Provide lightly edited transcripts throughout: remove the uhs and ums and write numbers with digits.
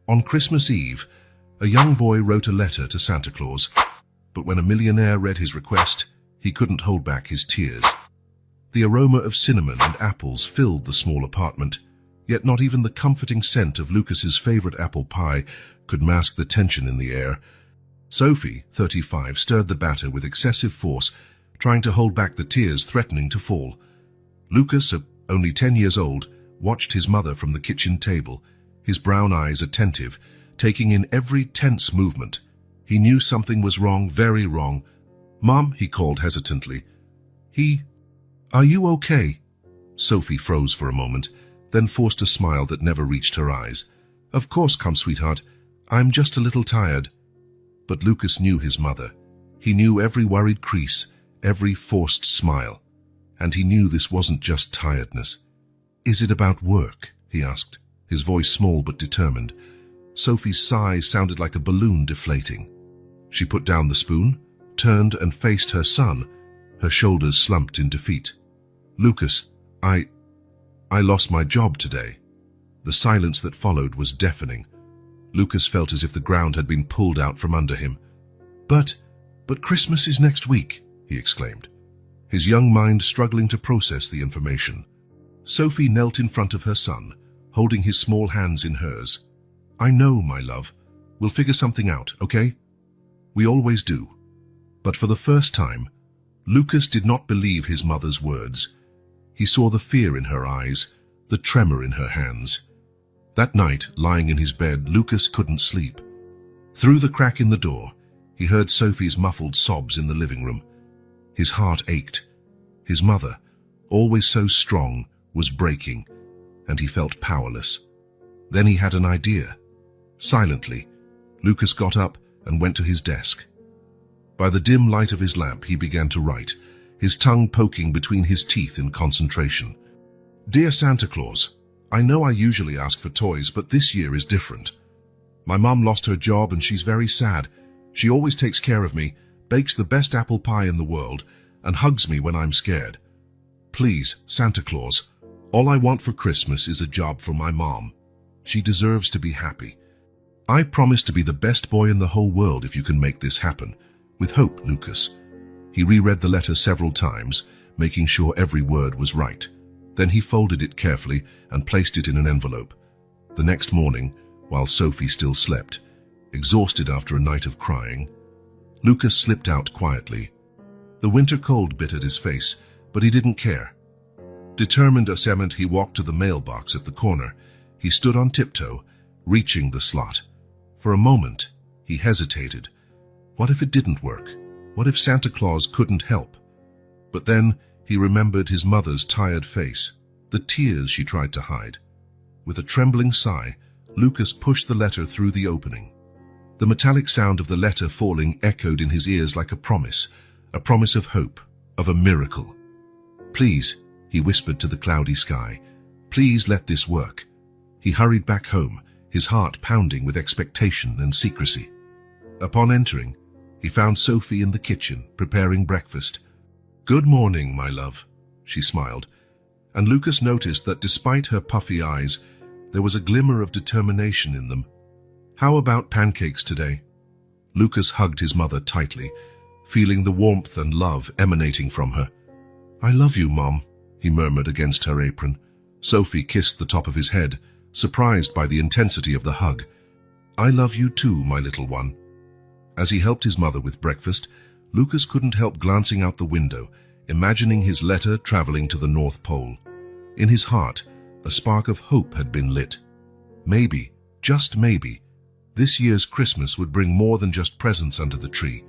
On Christmas Eve, a young boy wrote a letter to Santa Claus, but when a millionaire read his request, he couldn't hold back his tears. The aroma of cinnamon and apples filled the small apartment, yet not even the comforting scent of Lucas's favorite apple pie could mask the tension in the air. Sophie, 35, stirred the batter with excessive force, trying to hold back the tears threatening to fall. Lucas, only 10 years old, watched his mother from the kitchen table, his brown eyes attentive, taking in every tense movement. He knew something was wrong, very wrong. "Mom," he called hesitantly. "Are you okay?" Sophie froze for a moment, then forced a smile that never reached her eyes. "Of course, come, sweetheart. I'm just a little tired." But Lucas knew his mother. He knew every worried crease, every forced smile. And he knew this wasn't just tiredness. "Is it about work?" he asked, his voice small but determined. Sophie's sigh sounded like a balloon deflating. She put down the spoon, turned and faced her son, her shoulders slumped in defeat. "Lucas, I lost my job today." The silence that followed was deafening. Lucas felt as if the ground had been pulled out from under him. But Christmas is next week," he exclaimed, his young mind struggling to process the information. Sophie knelt in front of her son, holding his small hands in hers. "I know, my love. We'll figure something out, okay? We always do." But for the first time, Lucas did not believe his mother's words. He saw the fear in her eyes, the tremor in her hands. That night, lying in his bed, Lucas couldn't sleep. Through the crack in the door, he heard Sophie's muffled sobs in the living room. His heart ached. His mother, always so strong, was breaking, and he felt powerless. Then he had an idea. Silently, Lucas got up and went to his desk. By the dim light of his lamp, he began to write, his tongue poking between his teeth in concentration. "Dear Santa Claus, I know I usually ask for toys, but this year is different. My mom lost her job and she's very sad. She always takes care of me, bakes the best apple pie in the world, and hugs me when I'm scared. Please, Santa Claus, all I want for Christmas is a job for my mom. She deserves to be happy. I promise to be the best boy in the whole world if you can make this happen. With hope, Lucas." He reread the letter several times, making sure every word was right. Then he folded it carefully and placed it in an envelope. The next morning, while Sophie still slept, exhausted after a night of crying, Lucas slipped out quietly. The winter cold bit at his face, but he didn't care. Determined as cement, he walked to the mailbox at the corner. He stood on tiptoe, reaching the slot. For a moment, he hesitated. What if it didn't work? What if Santa Claus couldn't help? But then he remembered his mother's tired face, the tears she tried to hide. With a trembling sigh, Lucas pushed the letter through the opening. The metallic sound of the letter falling echoed in his ears like a promise of hope, of a miracle. "Please," he whispered to the cloudy sky, "please let this work." He hurried back home, his heart pounding with expectation and secrecy. Upon entering, he found Sophie in the kitchen, preparing breakfast. "Good morning, my love," she smiled, and Lucas noticed that despite her puffy eyes, there was a glimmer of determination in them. "How about pancakes today?" Lucas hugged his mother tightly, feeling the warmth and love emanating from her. "I love you, Mom," he murmured against her apron. Sophie kissed the top of his head, surprised by the intensity of the hug. "I love you too, my little one." As he helped his mother with breakfast, Lucas couldn't help glancing out the window, imagining his letter traveling to the North Pole. In his heart, a spark of hope had been lit. Maybe, just maybe, this year's Christmas would bring more than just presents under the tree.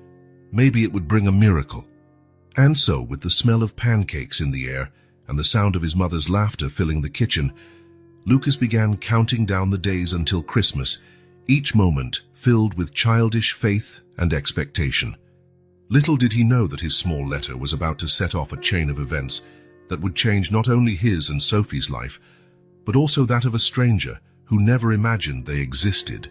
Maybe it would bring a miracle. And so, with the smell of pancakes in the air and the sound of his mother's laughter filling the kitchen, Lucas began counting down the days until Christmas, each moment filled with childish faith and expectation. Little did he know that his small letter was about to set off a chain of events that would change not only his and Sophie's life, but also that of a stranger who never imagined they existed.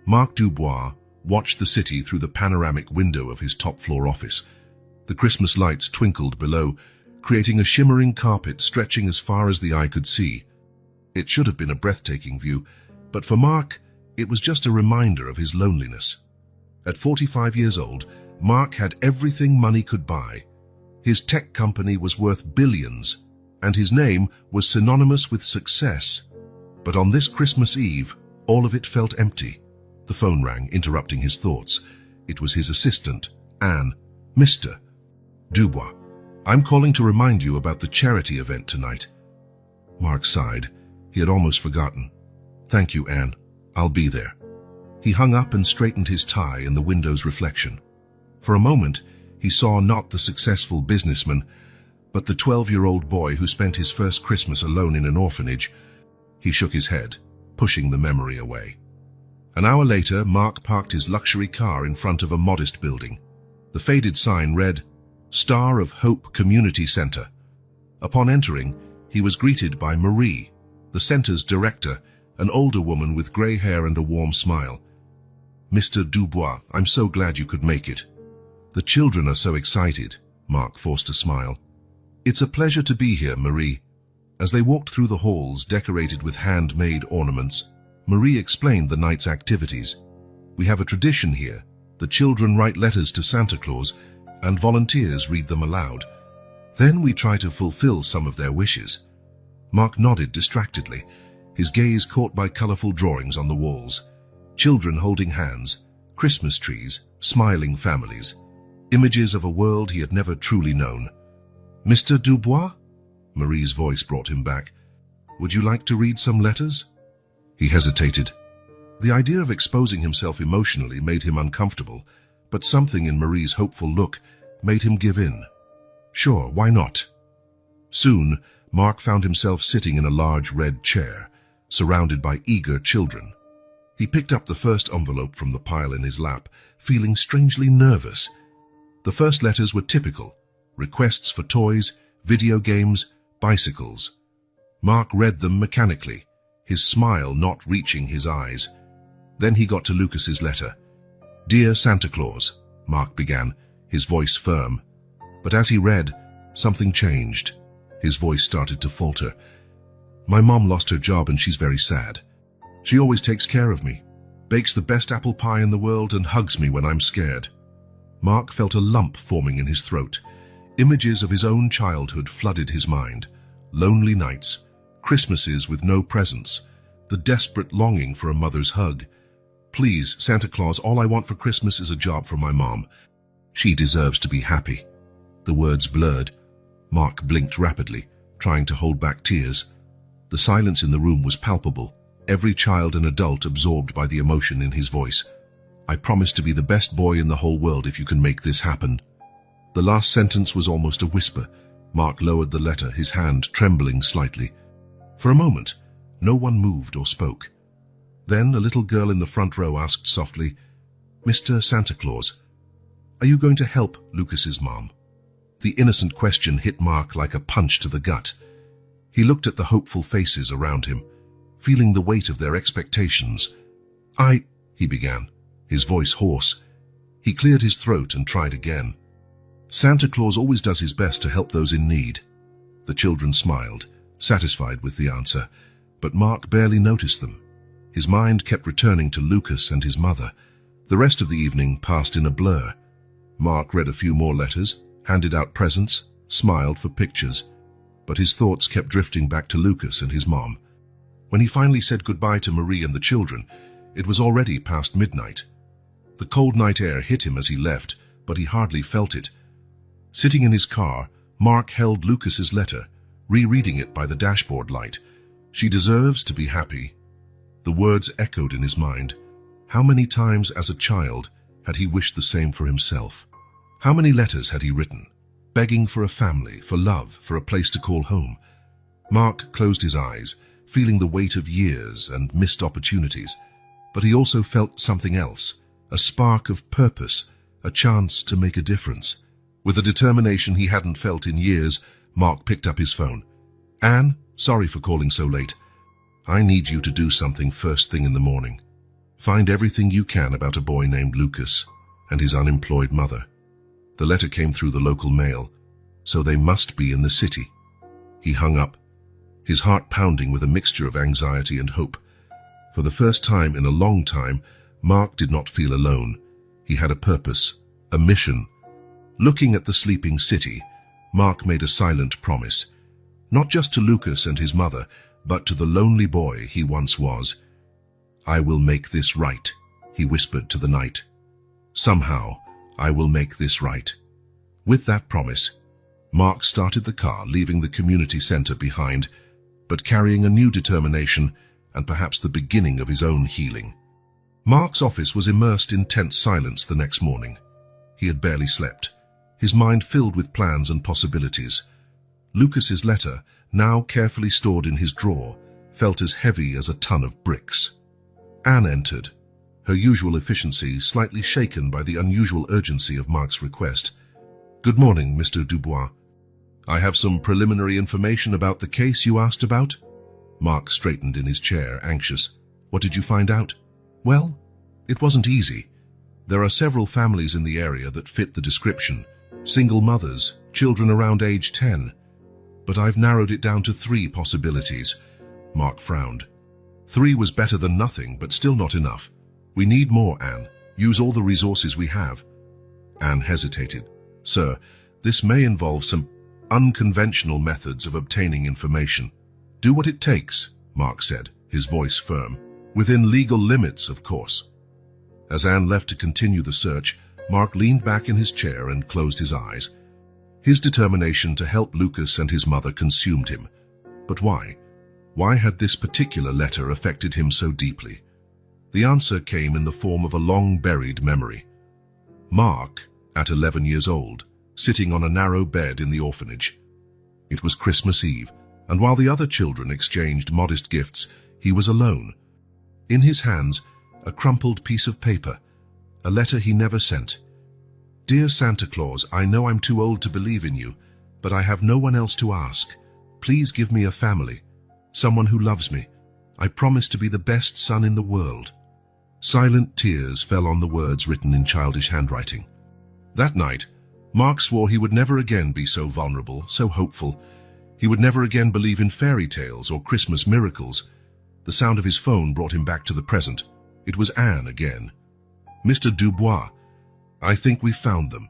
Marc Dubois watched the city through the panoramic window of his top-floor office. The Christmas lights twinkled below, creating a shimmering carpet stretching as far as the eye could see. It should have been a breathtaking view, but for Marc, It was just a reminder of his loneliness. At 45 years old, Mark had everything money could buy. His tech company was worth billions, and his name was synonymous with success. But on this Christmas Eve, all of it felt empty. The phone rang, interrupting his thoughts. It was his assistant, Anne. "Mr. Dubois, I'm calling to remind you about the charity event tonight." Mark sighed. He had almost forgotten. "Thank you, Anne. I'll be there." He hung up and straightened his tie in the window's reflection. For a moment, he saw not the successful businessman, but the 12-year-old boy who spent his first Christmas alone in an orphanage. He shook his head, pushing the memory away. An hour later, Mark parked his luxury car in front of a modest building. The faded sign read, "Star of Hope Community Center." Upon entering, he was greeted by Marie, the center's director, an older woman with gray hair and a warm smile. "Mr. Dubois, I'm so glad you could make it." "The children are so excited," Mark forced a smile. "It's a pleasure to be here, Marie." As they walked through the halls decorated with handmade ornaments, Marie explained the night's activities. "We have a tradition here. The children write letters to Santa Claus, and volunteers read them aloud. Then we try to fulfill some of their wishes." Mark nodded distractedly, his gaze caught by colorful drawings on the walls. Children holding hands, Christmas trees, smiling families, images of a world he had never truly known. "Mr. Dubois?" Marie's voice brought him back. "Would you like to read some letters?" He hesitated. The idea of exposing himself emotionally made him uncomfortable, but something in Marie's hopeful look made him give in. Sure, why not? Soon, Mark found himself sitting in a large red chair, surrounded by eager children. He picked up the first envelope from the pile in his lap, feeling strangely nervous. The first letters were typical: requests for toys, video games, bicycles. Mark read them mechanically, his smile not reaching his eyes. Then he got to Lucas's letter. "Dear Santa Claus," Mark began, his voice firm. But as he read, something changed. His voice started to falter. "My mom lost her job and she's very sad. She always takes care of me, bakes the best apple pie in the world and hugs me when I'm scared." Mark felt a lump forming in his throat. Images of his own childhood flooded his mind. Lonely nights, Christmases with no presents, the desperate longing for a mother's hug. "Please, Santa Claus, all I want for Christmas is a job for my mom. She deserves to be happy." The words blurred. Mark blinked rapidly, trying to hold back tears. The silence in the room was palpable, every child and adult absorbed by the emotion in his voice. "I promise to be the best boy in the whole world if you can make this happen." The last sentence was almost a whisper. Mark lowered the letter, his hand trembling slightly. For a moment, no one moved or spoke. Then a little girl in the front row asked softly, "Mr. Santa Claus, are you going to help Lucas's mom?" The innocent question hit Mark like a punch to the gut. He looked at the hopeful faces around him, feeling the weight of their expectations. He began, his voice hoarse. He cleared his throat and tried again. "Santa Claus always does his best to help those in need." The children smiled, satisfied with the answer, but Mark barely noticed them. His mind kept returning to Lucas and his mother. The rest of the evening passed in a blur. Mark read a few more letters, handed out presents, smiled for pictures, but his thoughts kept drifting back to Lucas and his mom. When he finally said goodbye to Marie and the children, it was already past midnight. The cold night air hit him as he left, but he hardly felt it. Sitting in his car, Mark held Lucas's letter, rereading it by the dashboard light. "She deserves to be happy." The words echoed in his mind. How many times as a child had he wished the same for himself? How many letters had he written, begging for a family, for love, for a place to call home? Mark closed his eyes, feeling the weight of years and missed opportunities. But he also felt something else, a spark of purpose, a chance to make a difference. With a determination he hadn't felt in years, Mark picked up his phone. "Anne, sorry for calling so late. I need you to do something first thing in the morning. Find everything you can about a boy named Lucas and his unemployed mother." The letter came through the local mail, so they must be in the city. He hung up, his heart pounding with a mixture of anxiety and hope. For the first time in a long time, Mark did not feel alone. He had a purpose, a mission. Looking at the sleeping city, Mark made a silent promise, not just to Lucas and his mother, but to the lonely boy he once was. "I will make this right," he whispered to the night. "Somehow, I will make this right." With that promise, Mark started the car, leaving the community center behind, but carrying a new determination and perhaps the beginning of his own healing. Mark's office was immersed in tense silence the next morning. He had barely slept, his mind filled with plans and possibilities. Lucas's letter, now carefully stored in his drawer, felt as heavy as a ton of bricks. Anne entered, her usual efficiency slightly shaken by the unusual urgency of Mark's request. "Good morning, Mr. Dubois. I have some preliminary information about the case you asked about." Mark straightened in his chair, anxious. "What did you find out?" "Well, it wasn't easy. There are several families in the area that fit the description. Single mothers, children around age 10. But I've narrowed it down to 3 possibilities." Mark frowned. 3 was better than nothing, but still not enough. "We need more, Anne. Use all the resources we have." Anne hesitated. "Sir, this may involve some unconventional methods of obtaining information." "Do what it takes," Mark said, his voice firm. "Within legal limits, of course." As Anne left to continue the search, Mark leaned back in his chair and closed his eyes. His determination to help Lucas and his mother consumed him. But why? Why had this particular letter affected him so deeply? The answer came in the form of a long-buried memory. Mark, at 11 years old, sitting on a narrow bed in the orphanage. It was Christmas Eve, and while the other children exchanged modest gifts, he was alone. In his hands, a crumpled piece of paper, a letter he never sent. "Dear Santa Claus, I know I'm too old to believe in you, but I have no one else to ask. Please give me a family, someone who loves me. I promise to be the best son in the world." Silent tears fell on the words written in childish handwriting. That night, Mark swore he would never again be so vulnerable, so hopeful. He would never again believe in fairy tales or Christmas miracles. The sound of his phone brought him back to the present. It was Anne again. "Mr. Dubois, I think we've found them.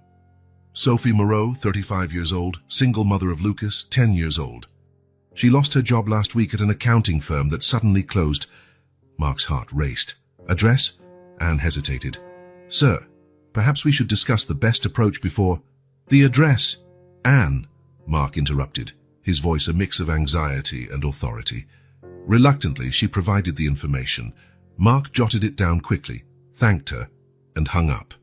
Sophie Moreau, 35 years old, single mother of Lucas, 10 years old. She lost her job last week at an accounting firm that suddenly closed." Mark's heart raced. "Address?" Anne hesitated. "Sir, perhaps we should discuss the best approach before—" "The address!" "Anne," Mark interrupted, his voice a mix of anxiety and authority. Reluctantly, she provided the information. Mark jotted it down quickly, thanked her, and hung up.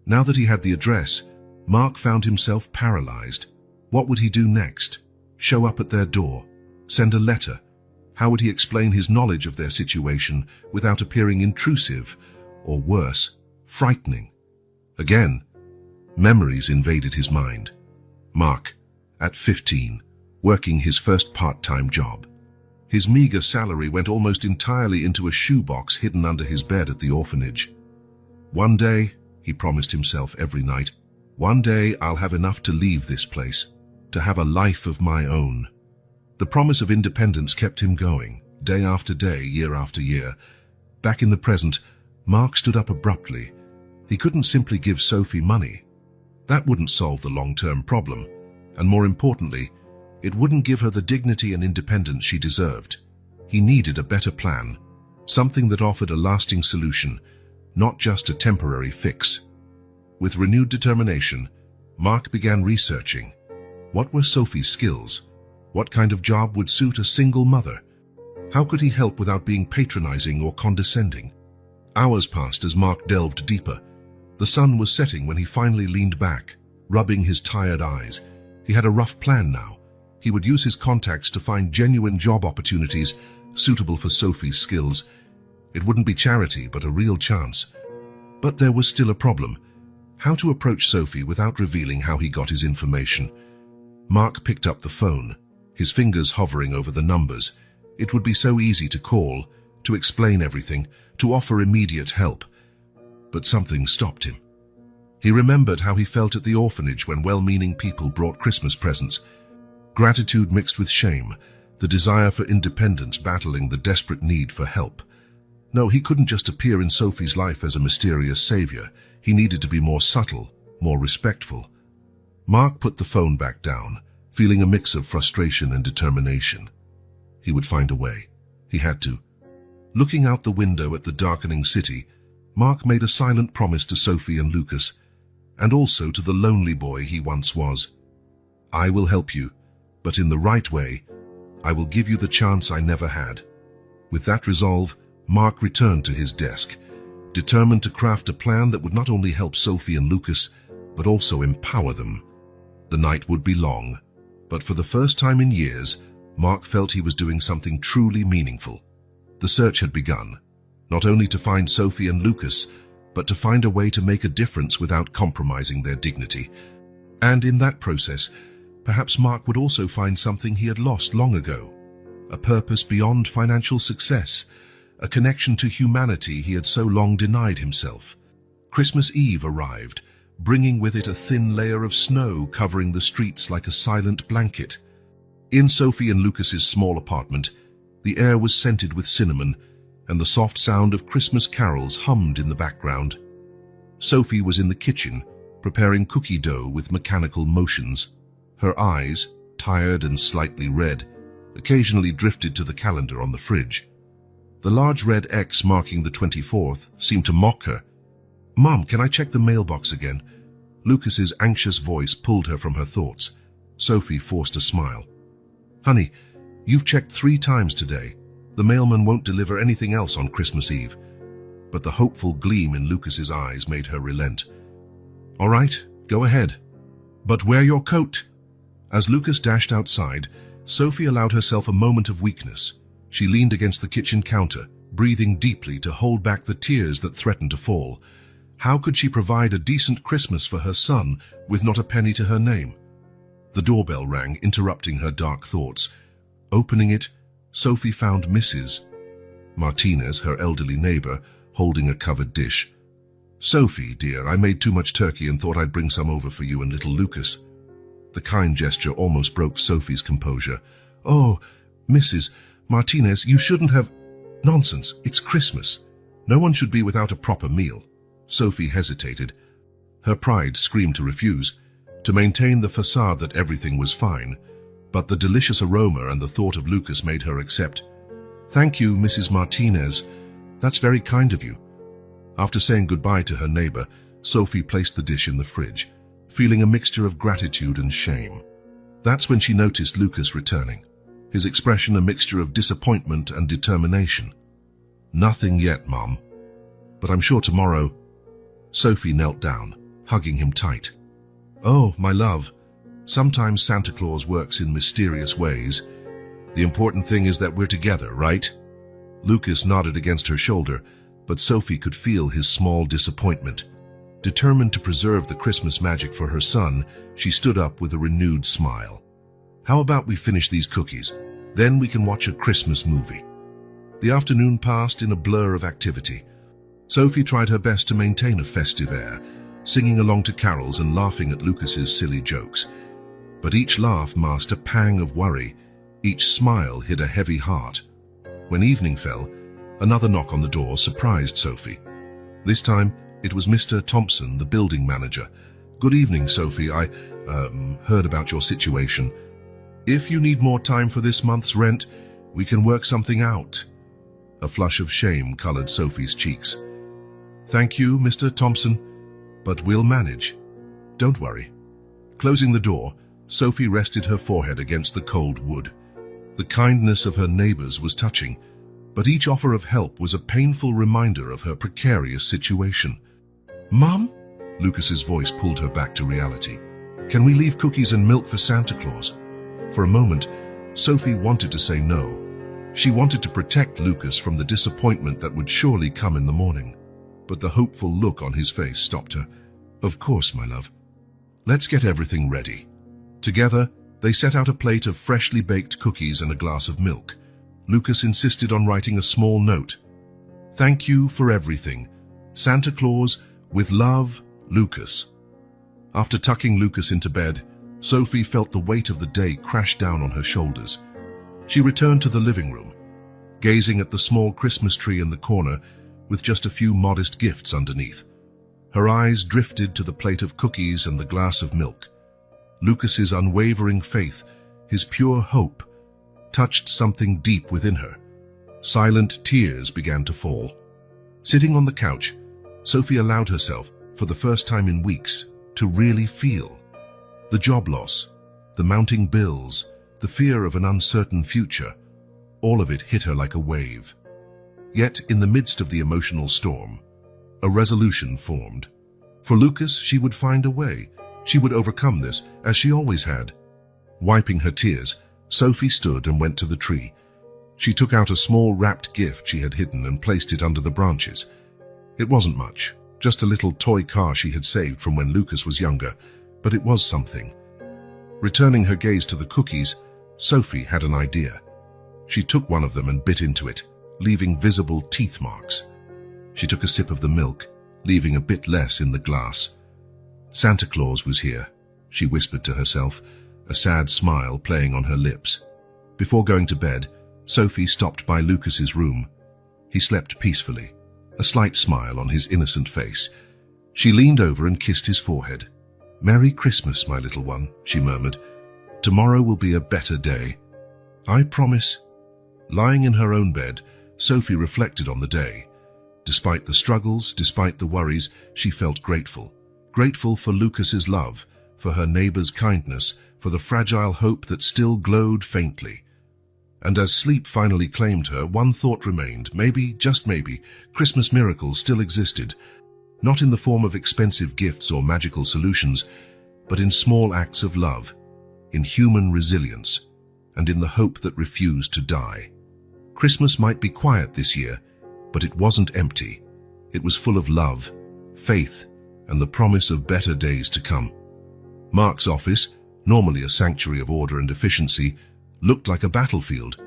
Now that he had the address, Mark found himself paralyzed. What would he do next? Show up at their door? Send a letter? How would he explain his knowledge of their situation without appearing intrusive, or worse, frightening? Again, memories invaded his mind. Mark, at 15, working his first part-time job. His meager salary went almost entirely into a shoebox hidden under his bed at the orphanage. "One day," he promised himself every night, "one day I'll have enough to leave this place, to have a life of my own." The promise of independence kept him going, day after day, year after year. Back in the present, Mark stood up abruptly. He couldn't simply give Sophie money. That wouldn't solve the long-term problem, and more importantly, it wouldn't give her the dignity and independence she deserved. He needed a better plan, something that offered a lasting solution, not just a temporary fix. With renewed determination, Mark began researching. What were Sophie's skills? What kind of job would suit a single mother? How could he help without being patronizing or condescending? Hours passed as Mark delved deeper. The sun was setting when he finally leaned back, rubbing his tired eyes. He had a rough plan now. He would use his contacts to find genuine job opportunities suitable for Sophie's skills. It wouldn't be charity, but a real chance. But there was still a problem. How to approach Sophie without revealing how he got his information? Mark picked up the phone, his fingers hovering over the numbers. It would be so easy to call, to explain everything, to offer immediate help. But something stopped him. He remembered how he felt at the orphanage when well-meaning people brought Christmas presents. Gratitude mixed with shame, the desire for independence battling the desperate need for help. No, he couldn't just appear in Sophie's life as a mysterious savior. He needed to be more subtle, more respectful. Mark put the phone back down, feeling a mix of frustration and determination. He would find a way. He had to. Looking out the window at the darkening city, Mark made a silent promise to Sophie and Lucas, and also to the lonely boy he once was. I will help you, but in the right way. I will give you the chance I never had. With that resolve, Mark returned to his desk, determined to craft a plan that would not only help Sophie and Lucas, but also empower them. The night would be long, but for the first time in years, Mark felt he was doing something truly meaningful. The search had begun, not only to find Sophie and Lucas, but to find a way to make a difference without compromising their dignity. And in that process, perhaps Mark would also find something he had lost long ago, a purpose beyond financial success, a connection to humanity he had so long denied himself. Christmas Eve arrived, bringing with it a thin layer of snow covering the streets like a silent blanket. In Sophie and Lucas's small apartment, the air was scented with cinnamon, and the soft sound of Christmas carols hummed in the background. Sophie was in the kitchen, preparing cookie dough with mechanical motions. Her eyes, tired and slightly red, occasionally drifted to the calendar on the fridge. The large red X marking the 24th seemed to mock her. "Mom, can I check the mailbox again?" Lucas's anxious voice pulled her from her thoughts. Sophie forced a smile. "Honey, you've checked 3 times today. The mailman won't deliver anything else on Christmas Eve." But the hopeful gleam in Lucas's eyes made her relent. "All right, go ahead. But wear your coat." As Lucas dashed outside, Sophie allowed herself a moment of weakness. She leaned against the kitchen counter, breathing deeply to hold back the tears that threatened to fall. How could she provide a decent Christmas for her son with not a penny to her name? The doorbell rang, interrupting her dark thoughts. Opening it, Sophie found Mrs. Martinez, her elderly neighbor, holding a covered dish. "Sophie, dear, I made too much turkey and thought I'd bring some over for you and little Lucas." The kind gesture almost broke Sophie's composure. "Oh, Mrs. Martinez, you shouldn't have—" "Nonsense, it's Christmas. No one should be without a proper meal." Sophie hesitated. Her pride screamed to refuse, to maintain the facade that everything was fine, but the delicious aroma and the thought of Lucas made her accept. "Thank you, Mrs. Martinez. That's very kind of you." After saying goodbye to her neighbor, Sophie placed the dish in the fridge, feeling a mixture of gratitude and shame. That's when she noticed Lucas returning, his expression a mixture of disappointment and determination. "Nothing yet, Mom. But I'm sure tomorrow." Sophie knelt down, hugging him tight. "Oh, my love, sometimes Santa Claus works in mysterious ways. The important thing is that we're together, right?" Lucas nodded against her shoulder, but Sophie could feel his small disappointment. Determined to preserve the Christmas magic for her son, she stood up with a renewed smile. "How about we finish these cookies? Then we can watch a Christmas movie." The afternoon passed in a blur of activity. Sophie tried her best to maintain a festive air, singing along to carols and laughing at Lucas's silly jokes. But each laugh masked a pang of worry. Each smile hid a heavy heart. When evening fell, another knock on the door surprised Sophie. This time, it was Mr. Thompson, the building manager. "Good evening, Sophie. I heard about your situation. If you need more time for this month's rent, we can work something out." A flush of shame colored Sophie's cheeks. "Thank you, Mr. Thompson, but we'll manage. Don't worry." Closing the door, Sophie rested her forehead against the cold wood. The kindness of her neighbors was touching, but each offer of help was a painful reminder of her precarious situation. "Mom?" Lucas's voice pulled her back to reality. "Can we leave cookies and milk for Santa Claus?" For a moment, Sophie wanted to say no. She wanted to protect Lucas from the disappointment that would surely come in the morning. But the hopeful look on his face stopped her. "Of course, my love. Let's get everything ready." Together, they set out a plate of freshly baked cookies and a glass of milk. Lucas insisted on writing a small note. "Thank you for everything. Santa Claus, with love, Lucas." After tucking Lucas into bed, Sophie felt the weight of the day crash down on her shoulders. She returned to the living room. gazing at the small Christmas tree in the corner with just a few modest gifts underneath. Her eyes drifted to the plate of cookies and the glass of milk. Lucas's unwavering faith, his pure hope, touched something deep within her. Silent tears began to fall. Sitting on the couch, Sophie allowed herself, for the first time in weeks, to really feel. The job loss, the mounting bills, the fear of an uncertain future, all of it hit her like a wave. Yet, in the midst of the emotional storm, a resolution formed. For Lucas, she would find a way. She would overcome this, as she always had. Wiping her tears, Sophie stood and went to the tree. She took out a small wrapped gift she had hidden and placed it under the branches. It wasn't much, just a little toy car she had saved from when Lucas was younger, but it was something. Returning her gaze to the cookies, Sophie had an idea. She took one of them and bit into it, leaving visible teeth marks. She took a sip of the milk, leaving a bit less in the glass. Santa Claus was here, she whispered to herself, a sad smile playing on her lips. Before going to bed, Sophie stopped by Lucas's room. He slept peacefully, a slight smile on his innocent face. She leaned over and kissed his forehead. "Merry Christmas, my little one," she murmured. "Tomorrow will be a better day. I promise." Lying in her own bed, Sophie reflected on the day. Despite the struggles, despite the worries, she felt grateful. Grateful for Lucas's love, for her neighbor's kindness, for the fragile hope that still glowed faintly. And as sleep finally claimed her, one thought remained. Maybe, just maybe, Christmas miracles still existed. Not in the form of expensive gifts or magical solutions, but in small acts of love, in human resilience, and in the hope that refused to die. Christmas might be quiet this year, but it wasn't empty. It was full of love, faith, and the promise of better days to come. Mark's office, normally a sanctuary of order and efficiency, looked like a battlefield.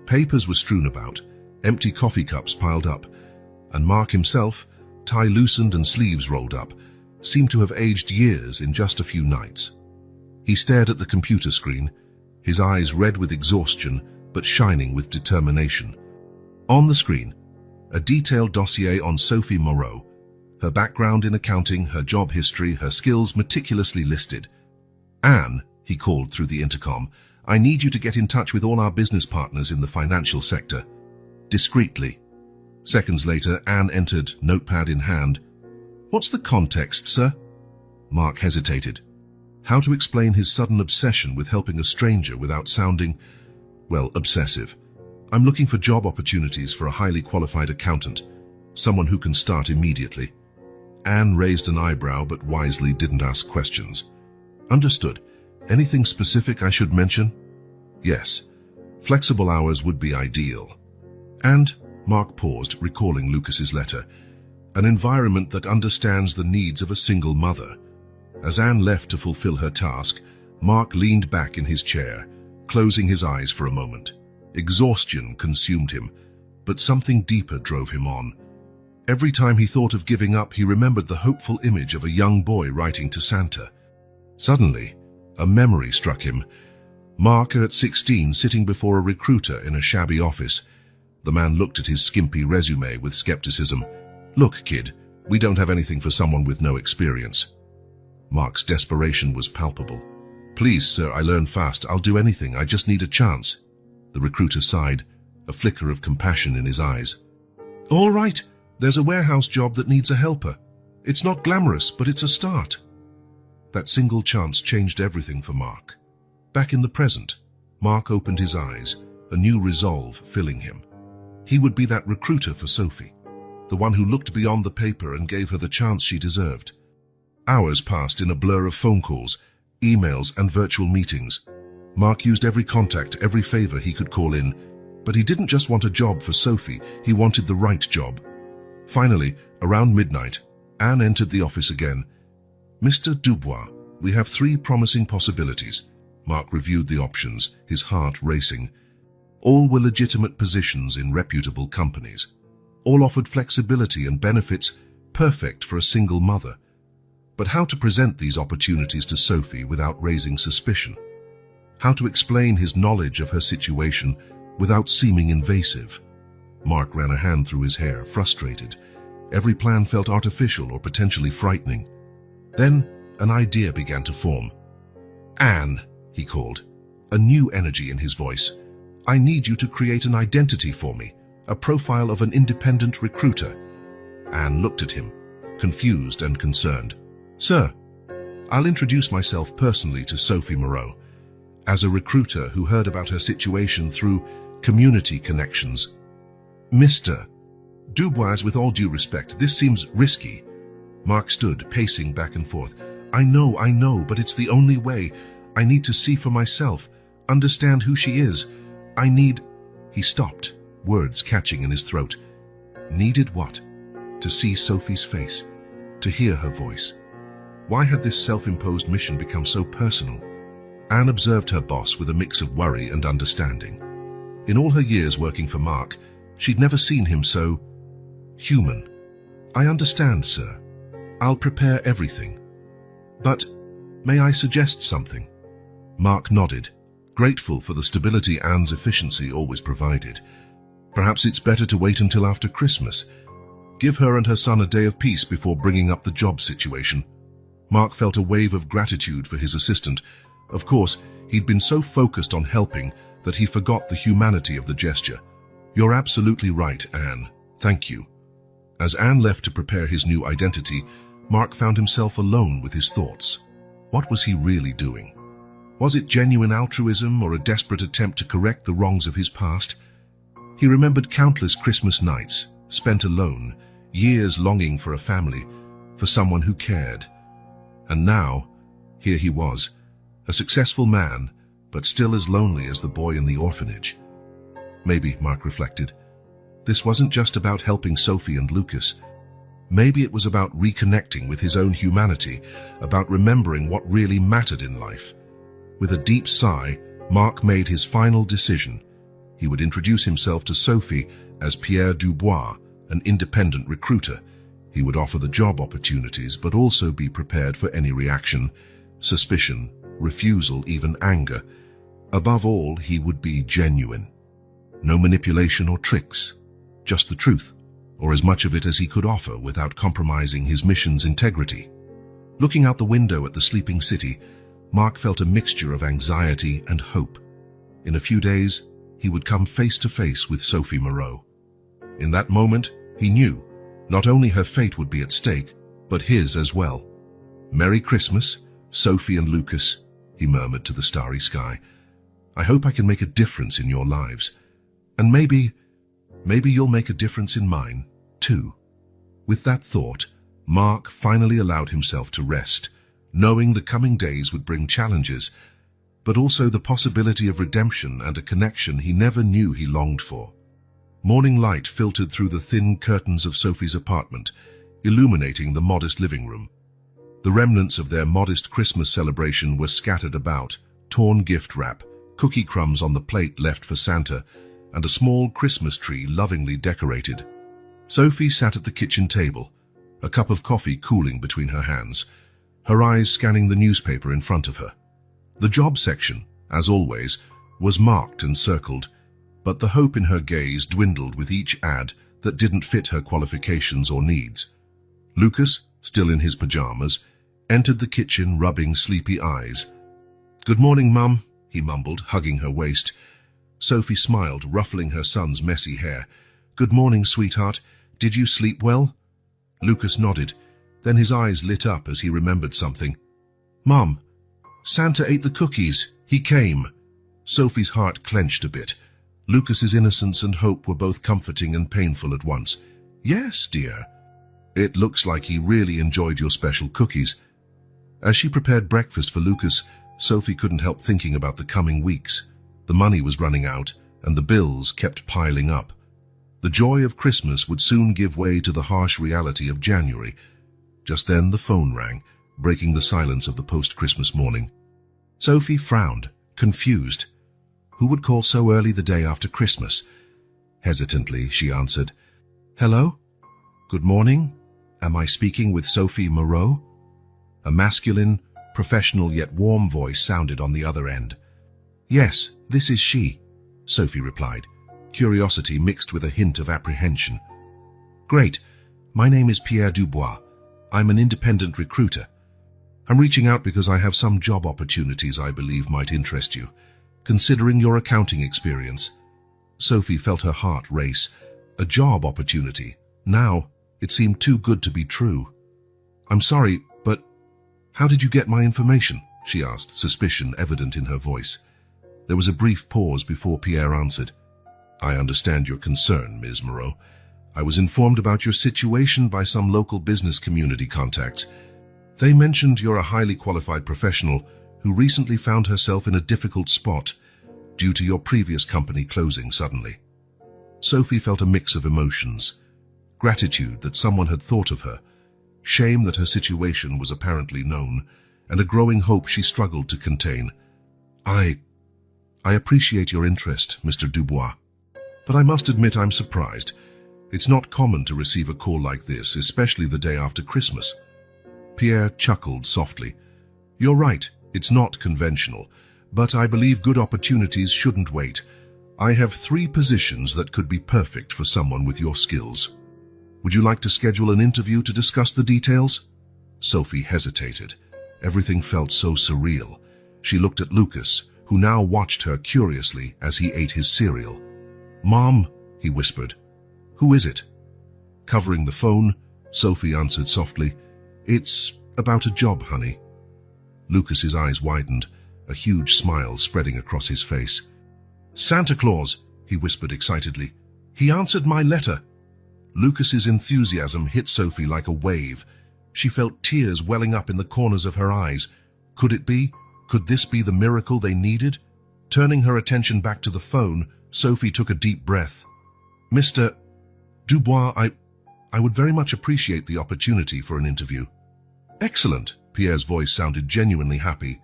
Papers were strewn about, empty coffee cups piled up, and Mark himself, tie loosened and sleeves rolled up, seemed to have aged years in just a few nights. He stared at the computer screen, his eyes red with exhaustion but shining with determination. On the screen, a detailed dossier on Sophie Moreau, her background in accounting, her job history, her skills meticulously listed. "Anne," he called through the intercom, "I need you to get in touch with all our business partners in the financial sector." Discreetly. Seconds later, Anne entered, notepad in hand. "What's the context, sir?" Mark hesitated. How to explain his sudden obsession with helping a stranger without sounding, well, obsessive? "I'm looking for job opportunities for a highly qualified accountant, someone who can start immediately." Anne raised an eyebrow but wisely didn't ask questions. "Understood. Anything specific I should mention?" "Yes. Flexible hours would be ideal. And," Mark paused, recalling Lucas's letter, "an environment that understands the needs of a single mother." As Anne left to fulfill her task, Mark leaned back in his chair, closing his eyes for a moment. Exhaustion consumed him, but something deeper drove him on. Every time he thought of giving up, he remembered the hopeful image of a young boy writing to Santa. Suddenly, a memory struck him. Mark at 16 sitting before a recruiter in a shabby office. The man looked at his skimpy resume with skepticism. "Look, kid, we don't have anything for someone with no experience." Mark's desperation was palpable. "Please, sir, I learn fast. I'll do anything. I just need a chance." The recruiter sighed, a flicker of compassion in his eyes. "All right, there's a warehouse job that needs a helper. It's not glamorous, but it's a start." That single chance changed everything for Mark. Back in the present, Mark opened his eyes, a new resolve filling him. He would be that recruiter for Sophie, the one who looked beyond the paper and gave her the chance she deserved. Hours passed in a blur of phone calls, emails, and virtual meetings. Mark used every contact, every favor he could call in, but he didn't just want a job for Sophie, he wanted the right job. Finally, around midnight, Anne entered the office again. "Mr. Dubois, we have 3 promising possibilities." Mark reviewed the options, his heart racing. All were legitimate positions in reputable companies. All offered flexibility and benefits perfect for a single mother. But how to present these opportunities to Sophie without raising suspicion? How to explain his knowledge of her situation without seeming invasive? Mark ran a hand through his hair, frustrated. Every plan felt artificial or potentially frightening. Then, an idea began to form. "Anne," he called, a new energy in his voice. "I need you to create an identity for me, a profile of an independent recruiter." Anne looked at him, confused and concerned. "Sir, I'll introduce myself personally to Sophie Moreau, as a recruiter who heard about her situation through community connections. Mr. Dubois, with all due respect, this seems risky." Mark stood, pacing back and forth. I know, but it's the only way. I need to see for myself, understand who she is. I need—" He stopped, words catching in his throat. Needed what? To see Sophie's face, to hear her voice. Why had this self-imposed mission become so personal? Anne observed her boss with a mix of worry and understanding. In all her years working for Mark, she'd never seen him so human. "I understand, sir. I'll prepare everything. But may I suggest something?" Mark nodded, grateful for the stability Anne's efficiency always provided. "Perhaps it's better to wait until after Christmas. Give her and her son a day of peace before bringing up the job situation." Mark felt a wave of gratitude for his assistant. Of course, he'd been so focused on helping that he forgot the humanity of the gesture. "You're absolutely right, Anne. Thank you." As Anne left to prepare his new identity, Mark found himself alone with his thoughts. What was he really doing? Was it genuine altruism or a desperate attempt to correct the wrongs of his past? He remembered countless Christmas nights, spent alone, years longing for a family, for someone who cared. And now, here he was, a successful man, but still as lonely as the boy in the orphanage. Maybe, Mark reflected, this wasn't just about helping Sophie and Lucas. Maybe it was about reconnecting with his own humanity, about remembering what really mattered in life. With a deep sigh, Mark made his final decision. He would introduce himself to Sophie as Pierre Dubois, an independent recruiter. He would offer the job opportunities, but also be prepared for any reaction, suspicion, refusal, even anger. Above all, he would be genuine. No manipulation or tricks, just the truth, or as much of it as he could offer without compromising his mission's integrity. Looking out the window at the sleeping city, Mark felt a mixture of anxiety and hope. In a few days, he would come face to face with Sophie Moreau. In that moment, he knew not only her fate would be at stake, but his as well. "Merry Christmas, Sophie and Lucas," he murmured to the starry sky. "I hope I can make a difference in your lives. And maybe you'll make a difference in mine, too." With that thought, Mark finally allowed himself to rest, knowing the coming days would bring challenges, but also the possibility of redemption and a connection he never knew he longed for. Morning light filtered through the thin curtains of Sophie's apartment, illuminating the modest living room. The remnants of their modest Christmas celebration were scattered about, torn gift wrap, cookie crumbs on the plate left for Santa, and a small Christmas tree lovingly decorated. Sophie sat at the kitchen table, a cup of coffee cooling between her hands, her eyes scanning the newspaper in front of her. The job section, as always, was marked and circled, but the hope in her gaze dwindled with each ad that didn't fit her qualifications or needs. Lucas, still in his pajamas, entered the kitchen rubbing sleepy eyes. "Good morning, Mum," he mumbled, hugging her waist. Sophie smiled, ruffling her son's messy hair. "Good morning, sweetheart. Did you sleep well?" Lucas nodded. Then his eyes lit up as he remembered something. "Mum, Santa ate the cookies. He came." Sophie's heart clenched a bit. Lucas's innocence and hope were both comforting and painful at once. "Yes, dear. It looks like he really enjoyed your special cookies." As she prepared breakfast for Lucas, Sophie couldn't help thinking about the coming weeks. The money was running out, and the bills kept piling up. The joy of Christmas would soon give way to the harsh reality of January. Just then the phone rang, breaking the silence of the post-Christmas morning. Sophie frowned, confused. Who would call so early the day after Christmas? Hesitantly, she answered, "Hello? Good morning? Am I speaking with Sophie Moreau?" A masculine, professional yet warm voice sounded on the other end. "Yes, this is she," Sophie replied. curiosity mixed with a hint of apprehension. "Great. My name is Pierre Dubois. I'm an independent recruiter. I'm reaching out because I have some job opportunities I believe might interest you, considering your accounting experience." Sophie felt her heart race. A job opportunity. Now, it seemed too good to be true. "I'm sorry, but how did you get my information?" she asked, suspicion evident in her voice. There was a brief pause before Pierre answered. "I understand your concern, Ms. Moreau. I was informed about your situation by some local business community contacts. They mentioned you're a highly qualified professional who recently found herself in a difficult spot due to your previous company closing suddenly." Sophie felt a mix of emotions: gratitude that someone had thought of her, shame that her situation was apparently known, and a growing hope she struggled to contain. I appreciate your interest, Mr. Dubois, but I must admit I'm surprised. It's not common to receive a call like this, especially the day after Christmas." Pierre chuckled softly. "You're right, it's not conventional, but I believe good opportunities shouldn't wait. I have 3 positions that could be perfect for someone with your skills. Would you like to schedule an interview to discuss the details?" Sophie hesitated. Everything felt so surreal. She looked at Lucas, who now watched her curiously as he ate his cereal. "Mom," he whispered. "Who is it?" Covering the phone, Sophie answered softly, "It's about a job, honey." Lucas's eyes widened, a huge smile spreading across his face. "Santa Claus," he whispered excitedly. "He answered my letter." Lucas's enthusiasm hit Sophie like a wave. She felt tears welling up in the corners of her eyes. Could it be? Could this be the miracle they needed? Turning her attention back to the phone, Sophie took a deep breath. "Mr. Dubois, I would very much appreciate the opportunity for an interview." "Excellent," Pierre's voice sounded genuinely happy.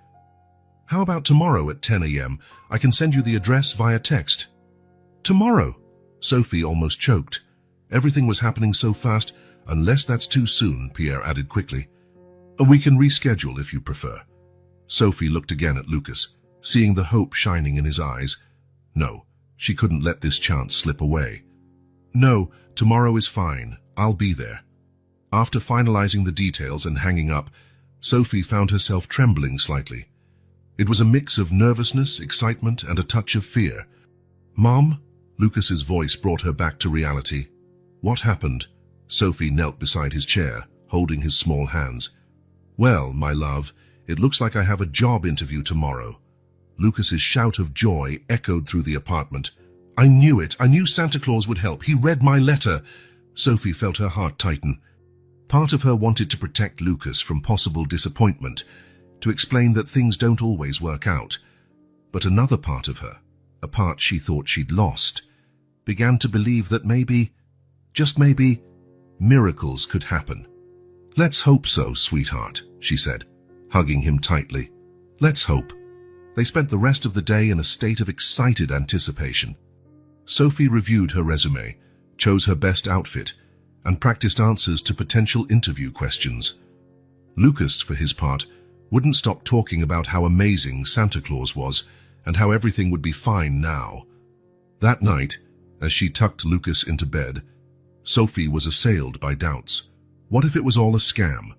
"How about tomorrow at 10 a.m.? I can send you the address via text." "Tomorrow?" Sophie almost choked. Everything was happening so fast. "Unless that's too soon," Pierre added quickly. "We can reschedule if you prefer." Sophie looked again at Lucas, seeing the hope shining in his eyes. No, she couldn't let this chance slip away. "No, tomorrow is fine. I'll be there." After finalizing the details and hanging up, Sophie found herself trembling slightly. It was a mix of nervousness, excitement, and a touch of fear. "Mom?" Lucas's voice brought her back to reality. "What happened?" Sophie knelt beside his chair, holding his small hands. "Well, my love, it looks like I have a job interview tomorrow." Lucas's shout of joy echoed through the apartment. "I knew it. I knew Santa Claus would help. He read my letter." Sophie felt her heart tighten. Part of her wanted to protect Lucas from possible disappointment, to explain that things don't always work out. But another part of her, a part she thought she'd lost, began to believe that maybe, just maybe, miracles could happen. "Let's hope so, sweetheart," she said, hugging him tightly. "Let's hope." They spent the rest of the day in a state of excited anticipation. Sophie reviewed her resume, chose her best outfit, and practiced answers to potential interview questions. Lucas, for his part, wouldn't stop talking about how amazing Santa Claus was and how everything would be fine now. That night, as she tucked Lucas into bed, Sophie was assailed by doubts. What if it was all a scam?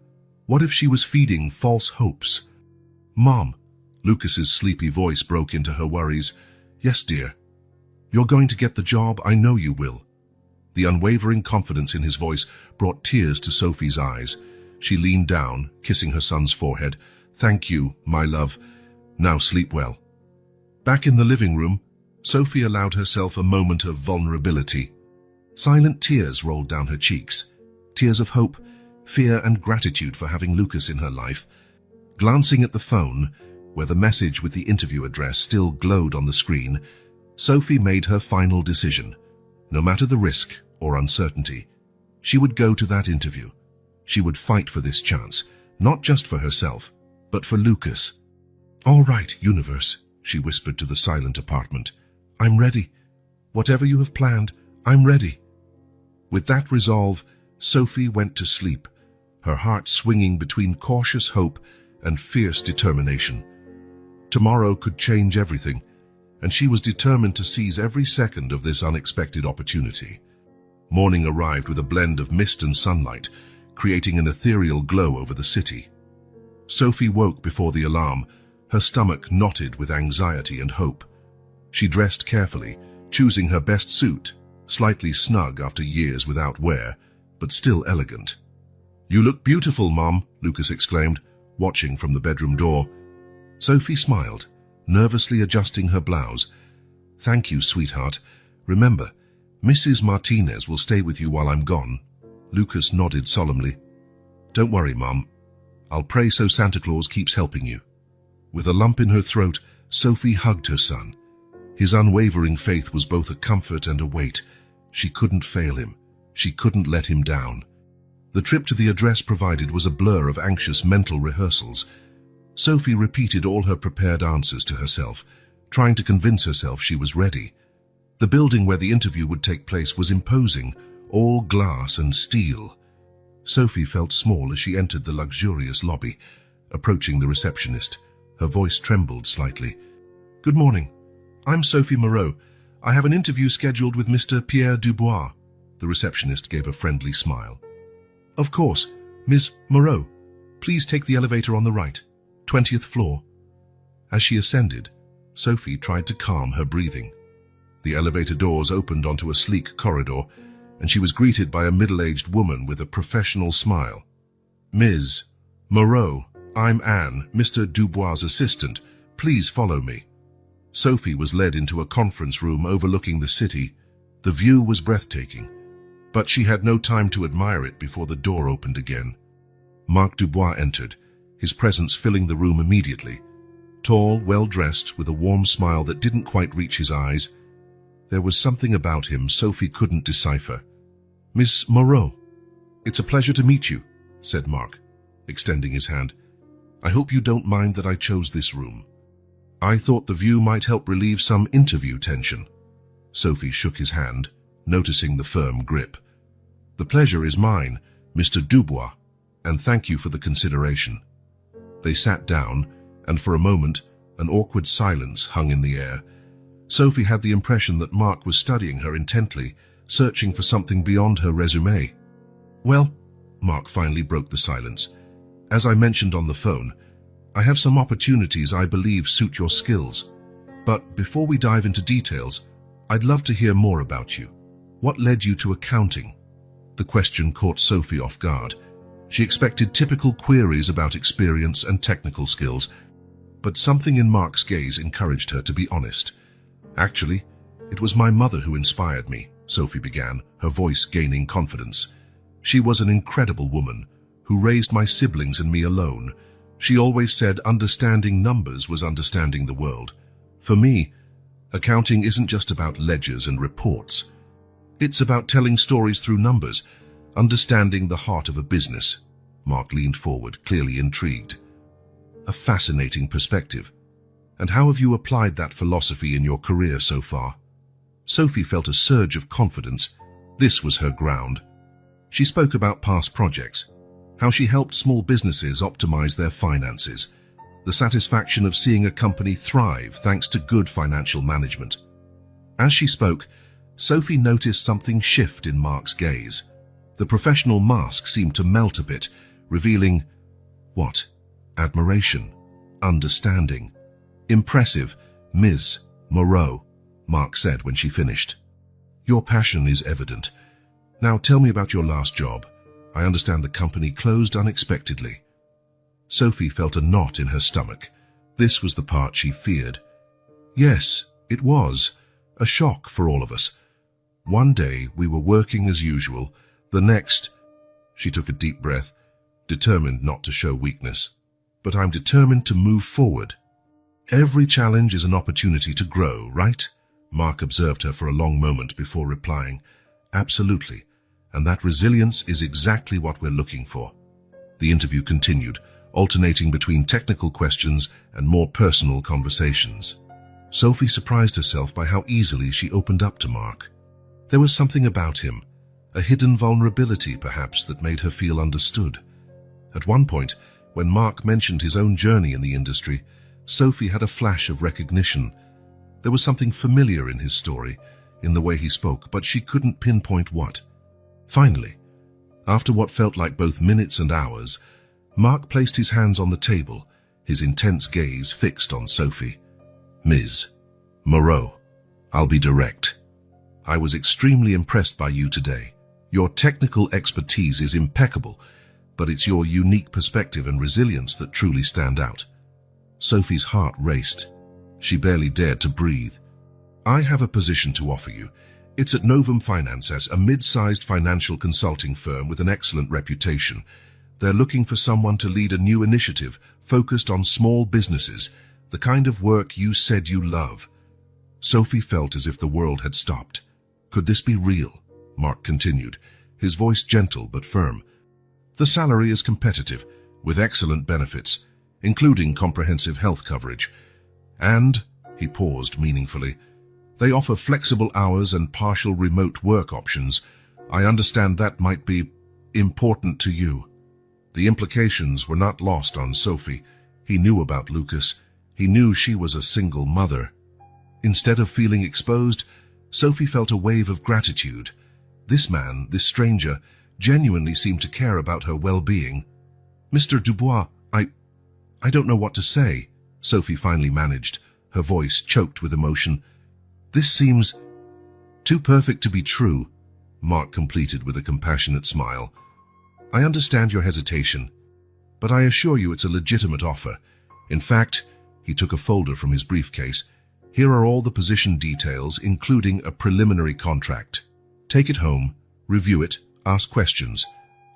What if she was feeding false hopes? "Mom," Lucas's sleepy voice broke into her worries. "Yes, dear. You're going to get the job, I know you will." The unwavering confidence in his voice brought tears to Sophie's eyes. She leaned down, kissing her son's forehead. "Thank you, my love. Now sleep well." Back in the living room, Sophie allowed herself a moment of vulnerability. Silent tears rolled down her cheeks, tears of hope, fear, and gratitude for having Lucas in her life. Glancing at the phone, where the message with the interview address still glowed on the screen, Sophie made her final decision. No matter the risk or uncertainty, she would go to that interview. She would fight for this chance, not just for herself, but for Lucas. "All right, universe," she whispered to the silent apartment. "I'm ready. Whatever you have planned, I'm ready." With that resolve, Sophie went to sleep, her heart swinging between cautious hope and fierce determination. Tomorrow could change everything, and she was determined to seize every second of this unexpected opportunity. Morning arrived with a blend of mist and sunlight, creating an ethereal glow over the city. Sophie woke before the alarm, her stomach knotted with anxiety and hope. She dressed carefully, choosing her best suit, slightly snug after years without wear, but still elegant. "You look beautiful, Mom," Lucas exclaimed, watching from the bedroom door. Sophie smiled, nervously adjusting her blouse. "Thank you, sweetheart. Remember, Mrs. Martinez will stay with you while I'm gone." Lucas nodded solemnly. "Don't worry, Mom. I'll pray so Santa Claus keeps helping you." With a lump in her throat, Sophie hugged her son. His unwavering faith was both a comfort and a weight. She couldn't fail him. She couldn't let him down. The trip to the address provided was a blur of anxious mental rehearsals. Sophie repeated all her prepared answers to herself, trying to convince herself she was ready. The building where the interview would take place was imposing, all glass and steel. Sophie felt small as she entered the luxurious lobby. Approaching the receptionist, her voice trembled slightly. "Good morning. I'm Sophie Moreau. I have an interview scheduled with Mr. Pierre Dubois." The receptionist gave a friendly smile. "Of course, Ms. Moreau. Please take the elevator on the right, 20th floor." As she ascended, Sophie tried to calm her breathing. The elevator doors opened onto a sleek corridor, and she was greeted by a middle-aged woman with a professional smile. "Ms. Moreau, I'm Anne, Mr. Dubois' assistant. Please follow me." Sophie was led into a conference room overlooking the city. The view was breathtaking, but she had no time to admire it before the door opened again. Marc Dubois entered, his presence filling the room immediately. Tall, well-dressed, with a warm smile that didn't quite reach his eyes. There was something about him Sophie couldn't decipher. "Miss Moreau, it's a pleasure to meet you," said Marc, extending his hand. "I hope you don't mind that I chose this room. I thought the view might help relieve some interview tension." Sophie shook his hand, noticing the firm grip. "The pleasure is mine, Mr. Dubois, and thank you for the consideration." They sat down, and for a moment, an awkward silence hung in the air. Sophie had the impression that Marc was studying her intently, searching for something beyond her resume. "Well," Marc finally broke the silence, "as I mentioned on the phone, I have some opportunities I believe suit your skills. But before we dive into details, I'd love to hear more about you. What led you to accounting?" The question caught Sophie off guard. She expected typical queries about experience and technical skills, but something in Marc's gaze encouraged her to be honest. "Actually, it was my mother who inspired me," Sophie began, her voice gaining confidence. "She was an incredible woman who raised my siblings and me alone. She always said understanding numbers was understanding the world. For me, accounting isn't just about ledgers and reports. It's about telling stories through numbers, understanding the heart of a business." Marc leaned forward, clearly intrigued. "A fascinating perspective. And how have you applied that philosophy in your career so far?" Sophie felt a surge of confidence. This was her ground. She spoke about past projects, how she helped small businesses optimize their finances, the satisfaction of seeing a company thrive thanks to good financial management. As she spoke, Sophie noticed something shift in Marc's gaze. The professional mask seemed to melt a bit, revealing, what? Admiration, understanding. "Impressive, Ms. Moreau," Marc said when she finished. "Your passion is evident. Now tell me about your last job. I understand the company closed unexpectedly." Sophie felt a knot in her stomach. This was the part she feared. "Yes, it was. A shock for all of us. One day we were working as usual. The next—" She took a deep breath, determined not to show weakness. "But I'm determined to move forward. Every challenge is an opportunity to grow, right?" Marc observed her for a long moment before replying, "Absolutely. And that resilience is exactly what we're looking for." The interview continued, alternating between technical questions and more personal conversations. Sophie surprised herself by how easily she opened up to Marc. There was something about him, a hidden vulnerability perhaps, that made her feel understood. At one point, when Marc mentioned his own journey in the industry, Sophie had a flash of recognition. There was something familiar in his story, in the way he spoke, but she couldn't pinpoint what. Finally, after what felt like both minutes and hours, Mark placed his hands on the table, his intense gaze fixed on Sophie. "Ms. Moreau, I'll be direct. I was extremely impressed by you today. Your technical expertise is impeccable, but it's your unique perspective and resilience that truly stand out." Sophie's heart raced. She barely dared to breathe. "I have a position to offer you. It's at Novum Finances, a mid-sized financial consulting firm with an excellent reputation. They're looking for someone to lead a new initiative focused on small businesses, the kind of work you said you love." Sophie felt as if the world had stopped. "Could this be real?" Mark continued, his voice gentle but firm. "The salary is competitive, with excellent benefits, including comprehensive health coverage. And," he paused meaningfully, "they offer flexible hours and partial remote work options. I understand that might be important to you." The implications were not lost on Sophie. He knew about Lucas. He knew she was a single mother. Instead of feeling exposed, Sophie felt a wave of gratitude. This man, this stranger, genuinely seemed to care about her well-being. "Mr. Dubois, I don't know what to say," Sophie finally managed, her voice choked with emotion. "This seems too perfect to be true," Mark completed with a compassionate smile. "I understand your hesitation, but I assure you it's a legitimate offer. In fact," he took a folder from his briefcase, "here are all the position details, including a preliminary contract. Take it home, review it, ask questions.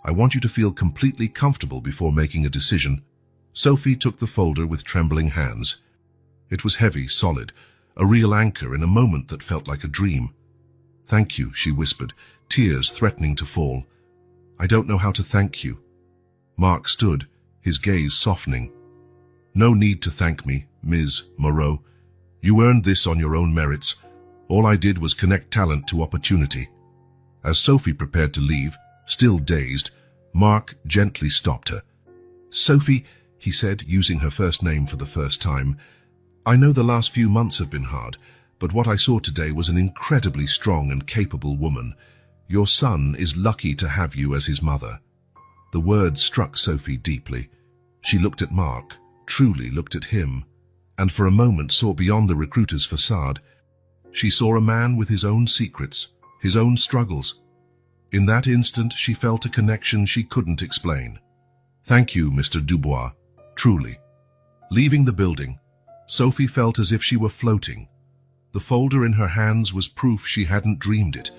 I want you to feel completely comfortable before making a decision." Sophie took the folder with trembling hands. It was heavy, solid, a real anchor in a moment that felt like a dream. "Thank you," she whispered, tears threatening to fall. "I don't know how to thank you." Mark stood, his gaze softening. "No need to thank me, Ms. Moreau. You earned this on your own merits. All I did was connect talent to opportunity." As Sophie prepared to leave, still dazed, Mark gently stopped her. "Sophie," he said, using her first name for the first time, "I know the last few months have been hard, but what I saw today was an incredibly strong and capable woman. Your son is lucky to have you as his mother." The words struck Sophie deeply. She looked at Mark, truly looked at him, and for a moment saw beyond the recruiter's facade. She saw a man with his own secrets, his own struggles. In that instant, she felt a connection she couldn't explain. "Thank you, Mr. Dubois, truly." Leaving the building, Sophie felt as if she were floating. The folder in her hands was proof she hadn't dreamed it.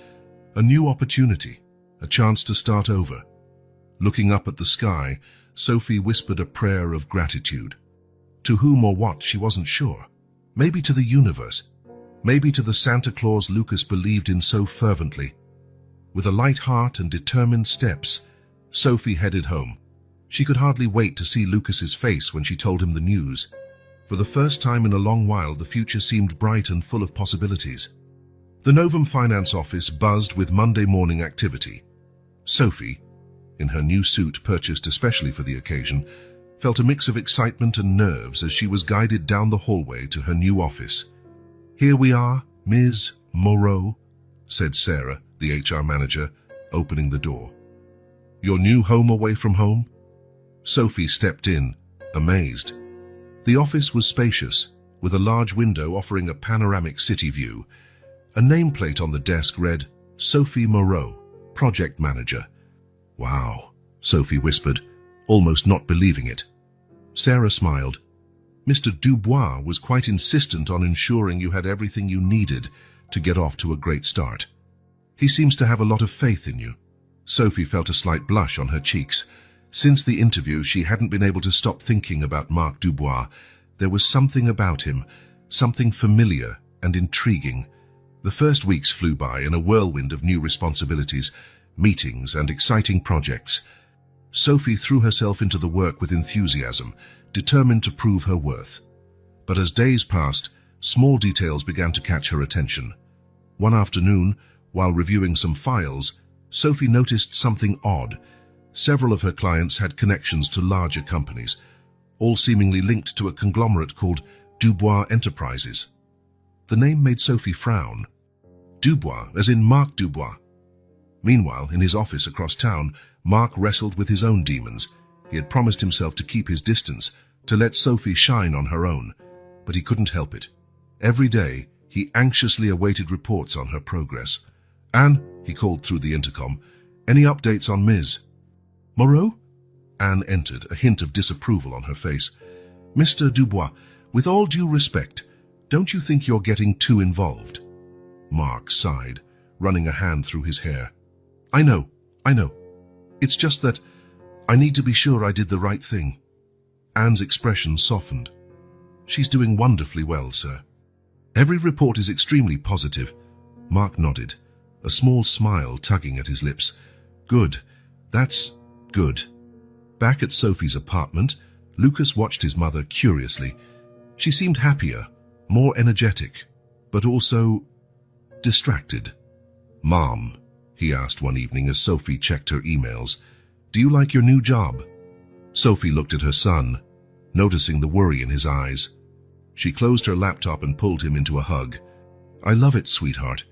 A new opportunity, a chance to start over. Looking up at the sky, Sophie whispered a prayer of gratitude. To whom or what, she wasn't sure. Maybe to the universe. Maybe to the Santa Claus Lucas believed in so fervently. With a light heart and determined steps, Sophie headed home. She could hardly wait to see Lucas's face when she told him the news. For the first time in a long while, the future seemed bright and full of possibilities. The Novum Finance office buzzed with Monday morning activity. Sophie, in her new suit purchased especially for the occasion, felt a mix of excitement and nerves as she was guided down the hallway to her new office. "Here we are, Ms. Moreau," said Sarah, the HR manager, opening the door. "Your new home away from home?" Sophie stepped in, amazed. The office was spacious, with a large window offering a panoramic city view. A nameplate on the desk read, "Sophie Moreau, Project Manager." "Wow," Sophie whispered, almost not believing it. Sarah smiled. "Mr. Dubois was quite insistent on ensuring you had everything you needed to get off to a great start. He seems to have a lot of faith in you." Sophie felt a slight blush on her cheeks. Since the interview, she hadn't been able to stop thinking about Mark Dubois. There was something about him, something familiar and intriguing. The first weeks flew by in a whirlwind of new responsibilities, meetings and exciting projects. Sophie threw herself into the work with enthusiasm, determined to prove her worth. But as days passed, small details began to catch her attention. One afternoon, while reviewing some files, Sophie noticed something odd. Several of her clients had connections to larger companies, all seemingly linked to a conglomerate called Dubois Enterprises. The name made Sophie frown. Dubois, as in Marc Dubois. Meanwhile, in his office across town, Marc wrestled with his own demons. He had promised himself to keep his distance, to let Sophie shine on her own, but he couldn't help it. Every day, he anxiously awaited reports on her progress. "Anne," he called through the intercom, "any updates on Ms. Moreau?" Anne entered, a hint of disapproval on her face. "Mr. Dubois, with all due respect, don't you think you're getting too involved?" Marc sighed, running a hand through his hair. I know. It's just that I need to be sure I did the right thing." Anne's expression softened. "She's doing wonderfully well, sir." "Every report is extremely positive." Marc nodded, a small smile tugging at his lips. "Good. That's good." Back at Sophie's apartment, Lucas watched his mother curiously. She seemed happier, more energetic, but also distracted. "Mom," he asked one evening as Sophie checked her emails, "do you like your new job?" Sophie looked at her son, noticing the worry in his eyes. She closed her laptop and pulled him into a hug. "I love it, sweetheart.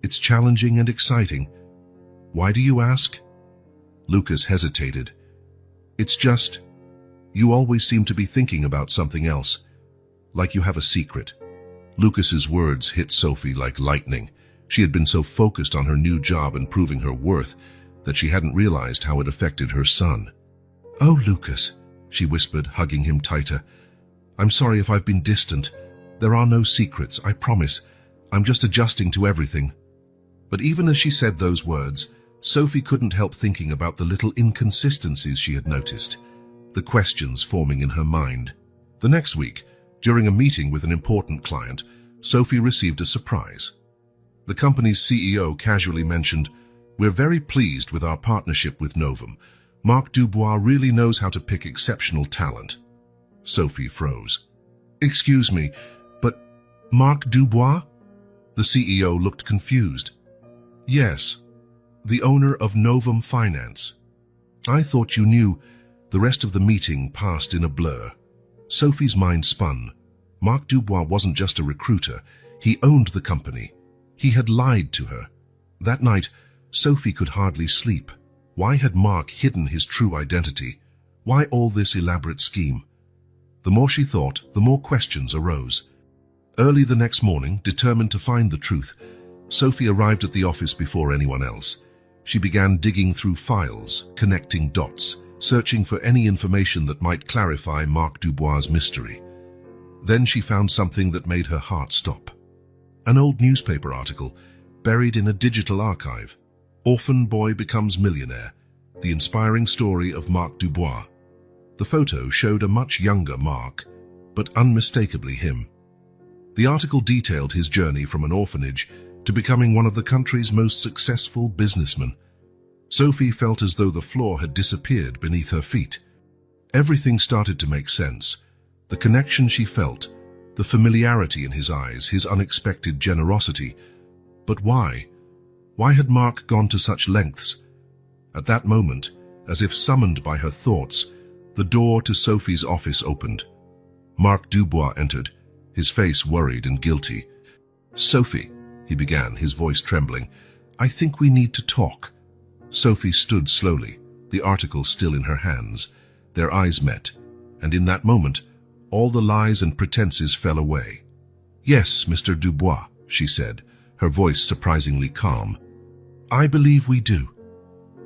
It's challenging and exciting." "Why do you ask?" Lucas hesitated. "It's just, you always seem to be thinking about something else, like you have a secret." Lucas's words hit Sophie like lightning. She had been so focused on her new job and proving her worth that she hadn't realized how it affected her son. "Oh, Lucas," she whispered, hugging him tighter. "I'm sorry if I've been distant. There are no secrets, I promise. I'm just adjusting to everything." But even as she said those words, Sophie couldn't help thinking about the little inconsistencies she had noticed, the questions forming in her mind. The next week, during a meeting with an important client, Sophie received a surprise. The company's CEO casually mentioned, "We're very pleased with our partnership with Novum. Marc Dubois really knows how to pick exceptional talent." Sophie froze. "Excuse me, but Marc Dubois?" The CEO looked confused. "Yes, the owner of Novum Finance." "I thought you knew." The rest of the meeting passed in a blur. Sophie's mind spun. Marc Dubois wasn't just a recruiter. He owned the company. He had lied to her. That night, Sophie could hardly sleep. Why had Marc hidden his true identity? Why all this elaborate scheme? The more she thought, the more questions arose. Early the next morning, determined to find the truth, Sophie arrived at the office before anyone else. She began digging through files, connecting dots, searching for any information that might clarify Marc Dubois' mystery. Then she found something that made her heart stop. An old newspaper article, buried in a digital archive. "Orphan Boy Becomes Millionaire, the inspiring story of Marc Dubois." The photo showed a much younger Marc, but unmistakably him. The article detailed his journey from an orphanage to becoming one of the country's most successful businessmen. Sophie felt as though the floor had disappeared beneath her feet. Everything started to make sense. The connection she felt, the familiarity in his eyes, his unexpected generosity. But why? Why had Marc gone to such lengths? At that moment, as if summoned by her thoughts, the door to Sophie's office opened. Marc Dubois entered, his face worried and guilty. "Sophie," he began, his voice trembling, "I think we need to talk." Sophie stood slowly, the article still in her hands. Their eyes met, and in that moment, all the lies and pretenses fell away. "Yes, Mr. Dubois," she said, her voice surprisingly calm. "I believe we do."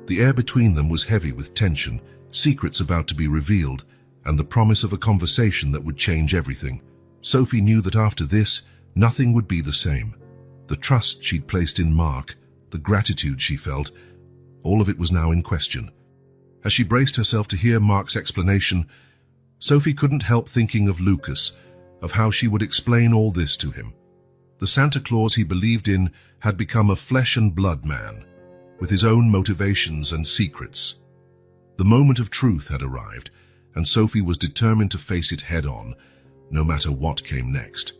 The air between them was heavy with tension, secrets about to be revealed, and the promise of a conversation that would change everything. Sophie knew that after this, nothing would be the same. The trust she'd placed in Marc, the gratitude she felt, all of it was now in question. As she braced herself to hear Marc's explanation, Sophie couldn't help thinking of Lucas, of how she would explain all this to him. The Santa Claus he believed in had become a flesh and blood man, with his own motivations and secrets. The moment of truth had arrived, and Sophie was determined to face it head-on, no matter what came next.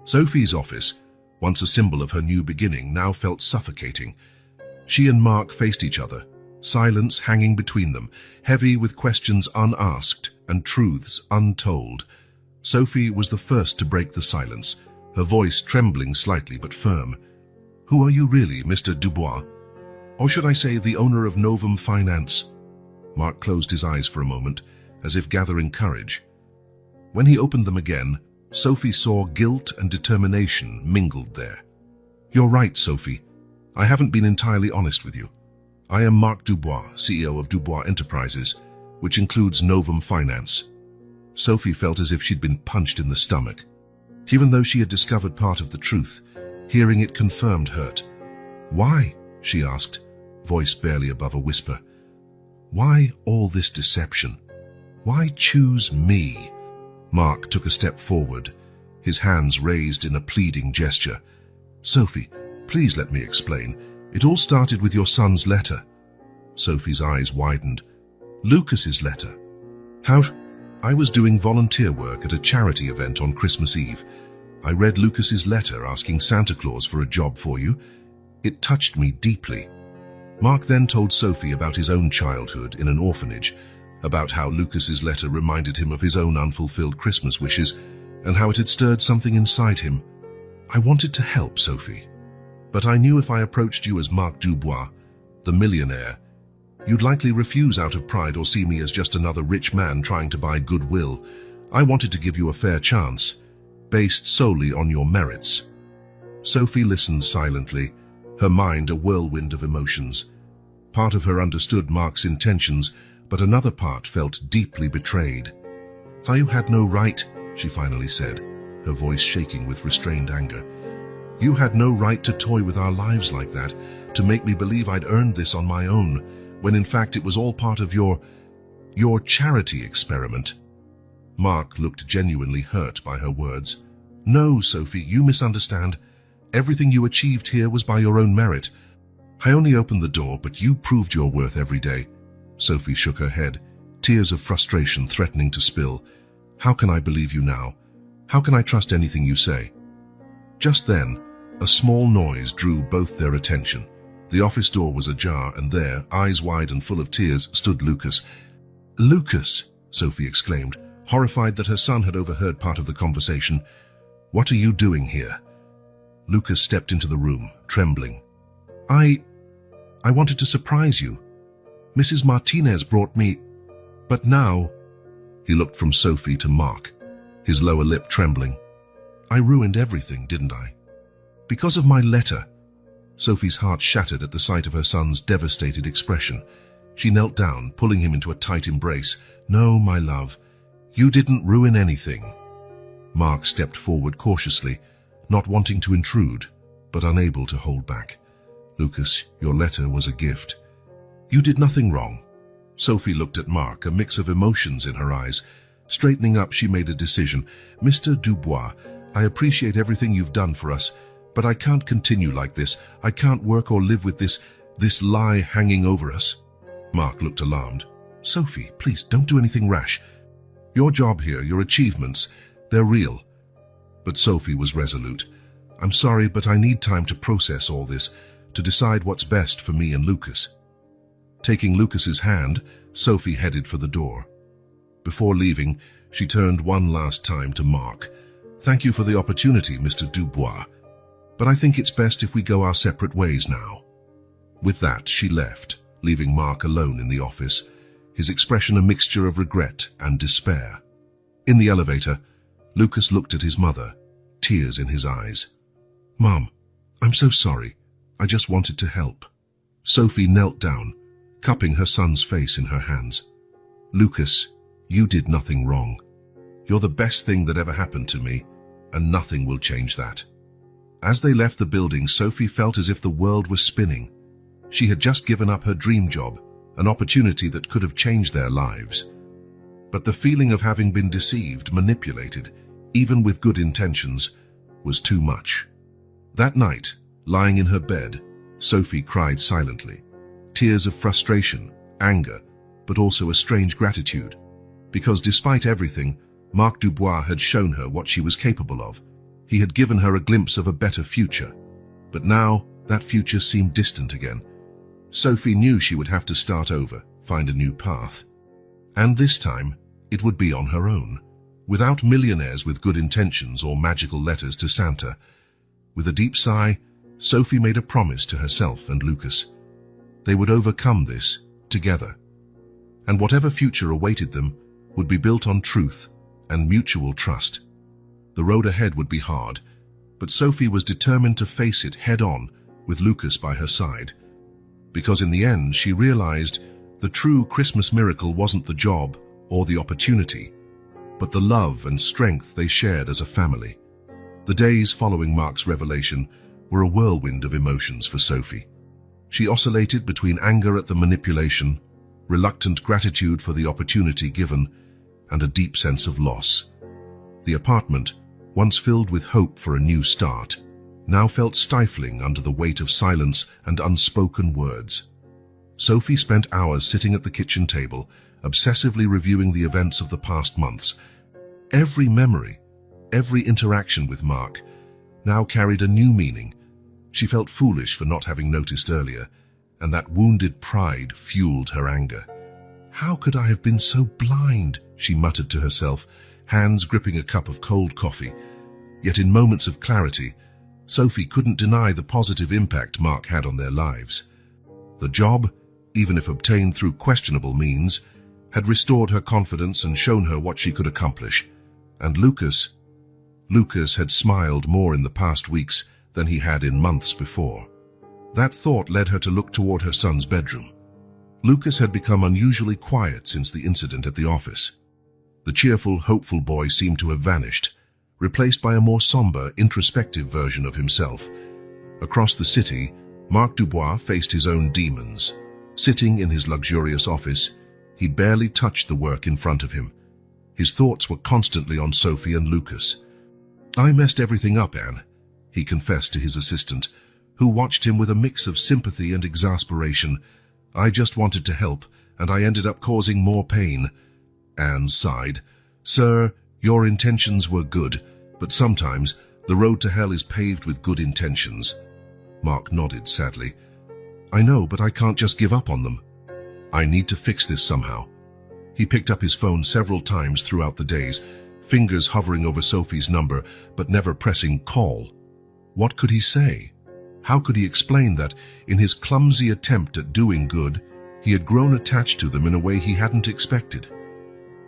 Sophie's office, once a symbol of her new beginning, now felt suffocating. She and Marc faced each other, silence hanging between them, heavy with questions unasked and truths untold. Sophie was the first to break the silence, her voice trembling slightly but firm. "Who are you really, Mr. Dubois? Or should I say the owner of Novum Finance?" Mark closed his eyes for a moment, as if gathering courage. When he opened them again, Sophie saw guilt and determination mingled there. "You're right, Sophie. I haven't been entirely honest with you. I am Mark Dubois, CEO of Dubois Enterprises, which includes Novum Finance." Sophie felt as if she'd been punched in the stomach. Even though she had discovered part of the truth, hearing it confirmed hurt. "Why?" she asked, voice barely above a whisper. "Why all this deception? Why choose me?" Mark took a step forward, his hands raised in a pleading gesture. "Sophie, please let me explain. It all started with your son's letter." Sophie's eyes widened. "Lucas's letter? How?" "I was doing volunteer work at a charity event on Christmas Eve. I read Lucas's letter asking Santa Claus for a job for you. It touched me deeply." Mark then told Sophie about his own childhood in an orphanage, about how Lucas's letter reminded him of his own unfulfilled Christmas wishes, and how it had stirred something inside him. "I wanted to help, Sophie. But I knew if I approached you as Mark Dubois, the millionaire, you'd likely refuse out of pride or see me as just another rich man trying to buy goodwill. I wanted to give you a fair chance, based solely on your merits." Sophie listened silently, her mind a whirlwind of emotions. Part of her understood Mark's intentions, but another part felt deeply betrayed. "You had no right," she finally said, her voice shaking with restrained anger. "You had no right to toy with our lives like that, to make me believe I'd earned this on my own, when in fact it was all part of your charity experiment." Mark looked genuinely hurt by her words. "No, Sophie, you misunderstand. Everything you achieved here was by your own merit. I only opened the door, but you proved your worth every day." Sophie shook her head, tears of frustration threatening to spill. "How can I believe you now? How can I trust anything you say?" Just then, a small noise drew both their attention. The office door was ajar, and there, eyes wide and full of tears, stood Lucas. "Lucas!" Sophie exclaimed, horrified that her son had overheard part of the conversation. "What are you doing here?" Lucas stepped into the room, trembling. I wanted to surprise you. Mrs. Martinez brought me, but now..." He looked from Sophie to Mark, his lower lip trembling. "I ruined everything, didn't I? Because of my letter." Sophie's heart shattered at the sight of her son's devastated expression. She knelt down, pulling him into a tight embrace. "No, my love, you didn't ruin anything." Mark stepped forward cautiously, not wanting to intrude, but unable to hold back. "Lucas, your letter was a gift. You did nothing wrong." Sophie looked at Mark, a mix of emotions in her eyes. Straightening up, she made a decision. "Mr. Dubois, I appreciate everything you've done for us, but I can't continue like this. I can't work or live with this lie hanging over us." Mark looked alarmed. "Sophie, please don't do anything rash. Your job here, your achievements, they're real." But Sophie was resolute. "I'm sorry, but I need time to process all this, to decide what's best for me and Lucas." Taking Lucas's hand, Sophie headed for the door. Before leaving, she turned one last time to Mark. "Thank you for the opportunity, Mr. Dubois, but I think it's best if we go our separate ways now." With that, she left, leaving Mark alone in the office, his expression a mixture of regret and despair. In the elevator, Lucas looked at his mother, tears in his eyes. "Mom, I'm so sorry. I just wanted to help." Sophie knelt down, cupping her son's face in her hands. "Lucas, you did nothing wrong. You're the best thing that ever happened to me, and nothing will change that." As they left the building, Sophie felt as if the world was spinning. She had just given up her dream job, an opportunity that could have changed their lives. But the feeling of having been deceived, manipulated, even with good intentions, was too much. That night, lying in her bed, Sophie cried silently. Tears of frustration, anger, but also a strange gratitude. Because despite everything, Mark Dubois had shown her what she was capable of. He had given her a glimpse of a better future. But now, that future seemed distant again. Sophie knew she would have to start over, find a new path. And this time, it would be on her own, Without millionaires with good intentions or magical letters to Santa. With a deep sigh, Sophie made a promise to herself and Lucas. They would overcome this together. And whatever future awaited them would be built on truth and mutual trust. The road ahead would be hard, but Sophie was determined to face it head-on with Lucas by her side. Because in the end, she realized the true Christmas miracle wasn't the job or the opportunity, but the love and strength they shared as a family. The days following Mark's revelation were a whirlwind of emotions for Sophie. She oscillated between anger at the manipulation, reluctant gratitude for the opportunity given, and a deep sense of loss. The apartment, once filled with hope for a new start, now felt stifling under the weight of silence and unspoken words. Sophie spent hours sitting at the kitchen table, obsessively reviewing the events of the past months. Every memory, every interaction with Mark, now carried a new meaning. She felt foolish for not having noticed earlier, and that wounded pride fueled her anger. "How could I have been so blind?" she muttered to herself, hands gripping a cup of cold coffee. Yet in moments of clarity, Sophie couldn't deny the positive impact Mark had on their lives. The job, even if obtained through questionable means, had restored her confidence and shown her what she could accomplish. And Lucas had smiled more in the past weeks than he had in months before. That thought led her to look toward her son's bedroom. Lucas had become unusually quiet since the incident at the office. The cheerful, hopeful boy seemed to have vanished, replaced by a more somber, introspective version of himself. Across the city, Mark Dubois faced his own demons. Sitting in his luxurious office, he barely touched the work in front of him. His thoughts were constantly on Sophie and Lucas. "I messed everything up, Anne," he confessed to his assistant, who watched him with a mix of sympathy and exasperation. "I just wanted to help, and I ended up causing more pain." Anne sighed. "Sir, your intentions were good, but sometimes the road to hell is paved with good intentions." Mark nodded sadly. "I know, but I can't just give up on them. I need to fix this somehow." He picked up his phone several times throughout the days, fingers hovering over Sophie's number, but never pressing call. What could he say? How could he explain that, in his clumsy attempt at doing good, he had grown attached to them in a way he hadn't expected?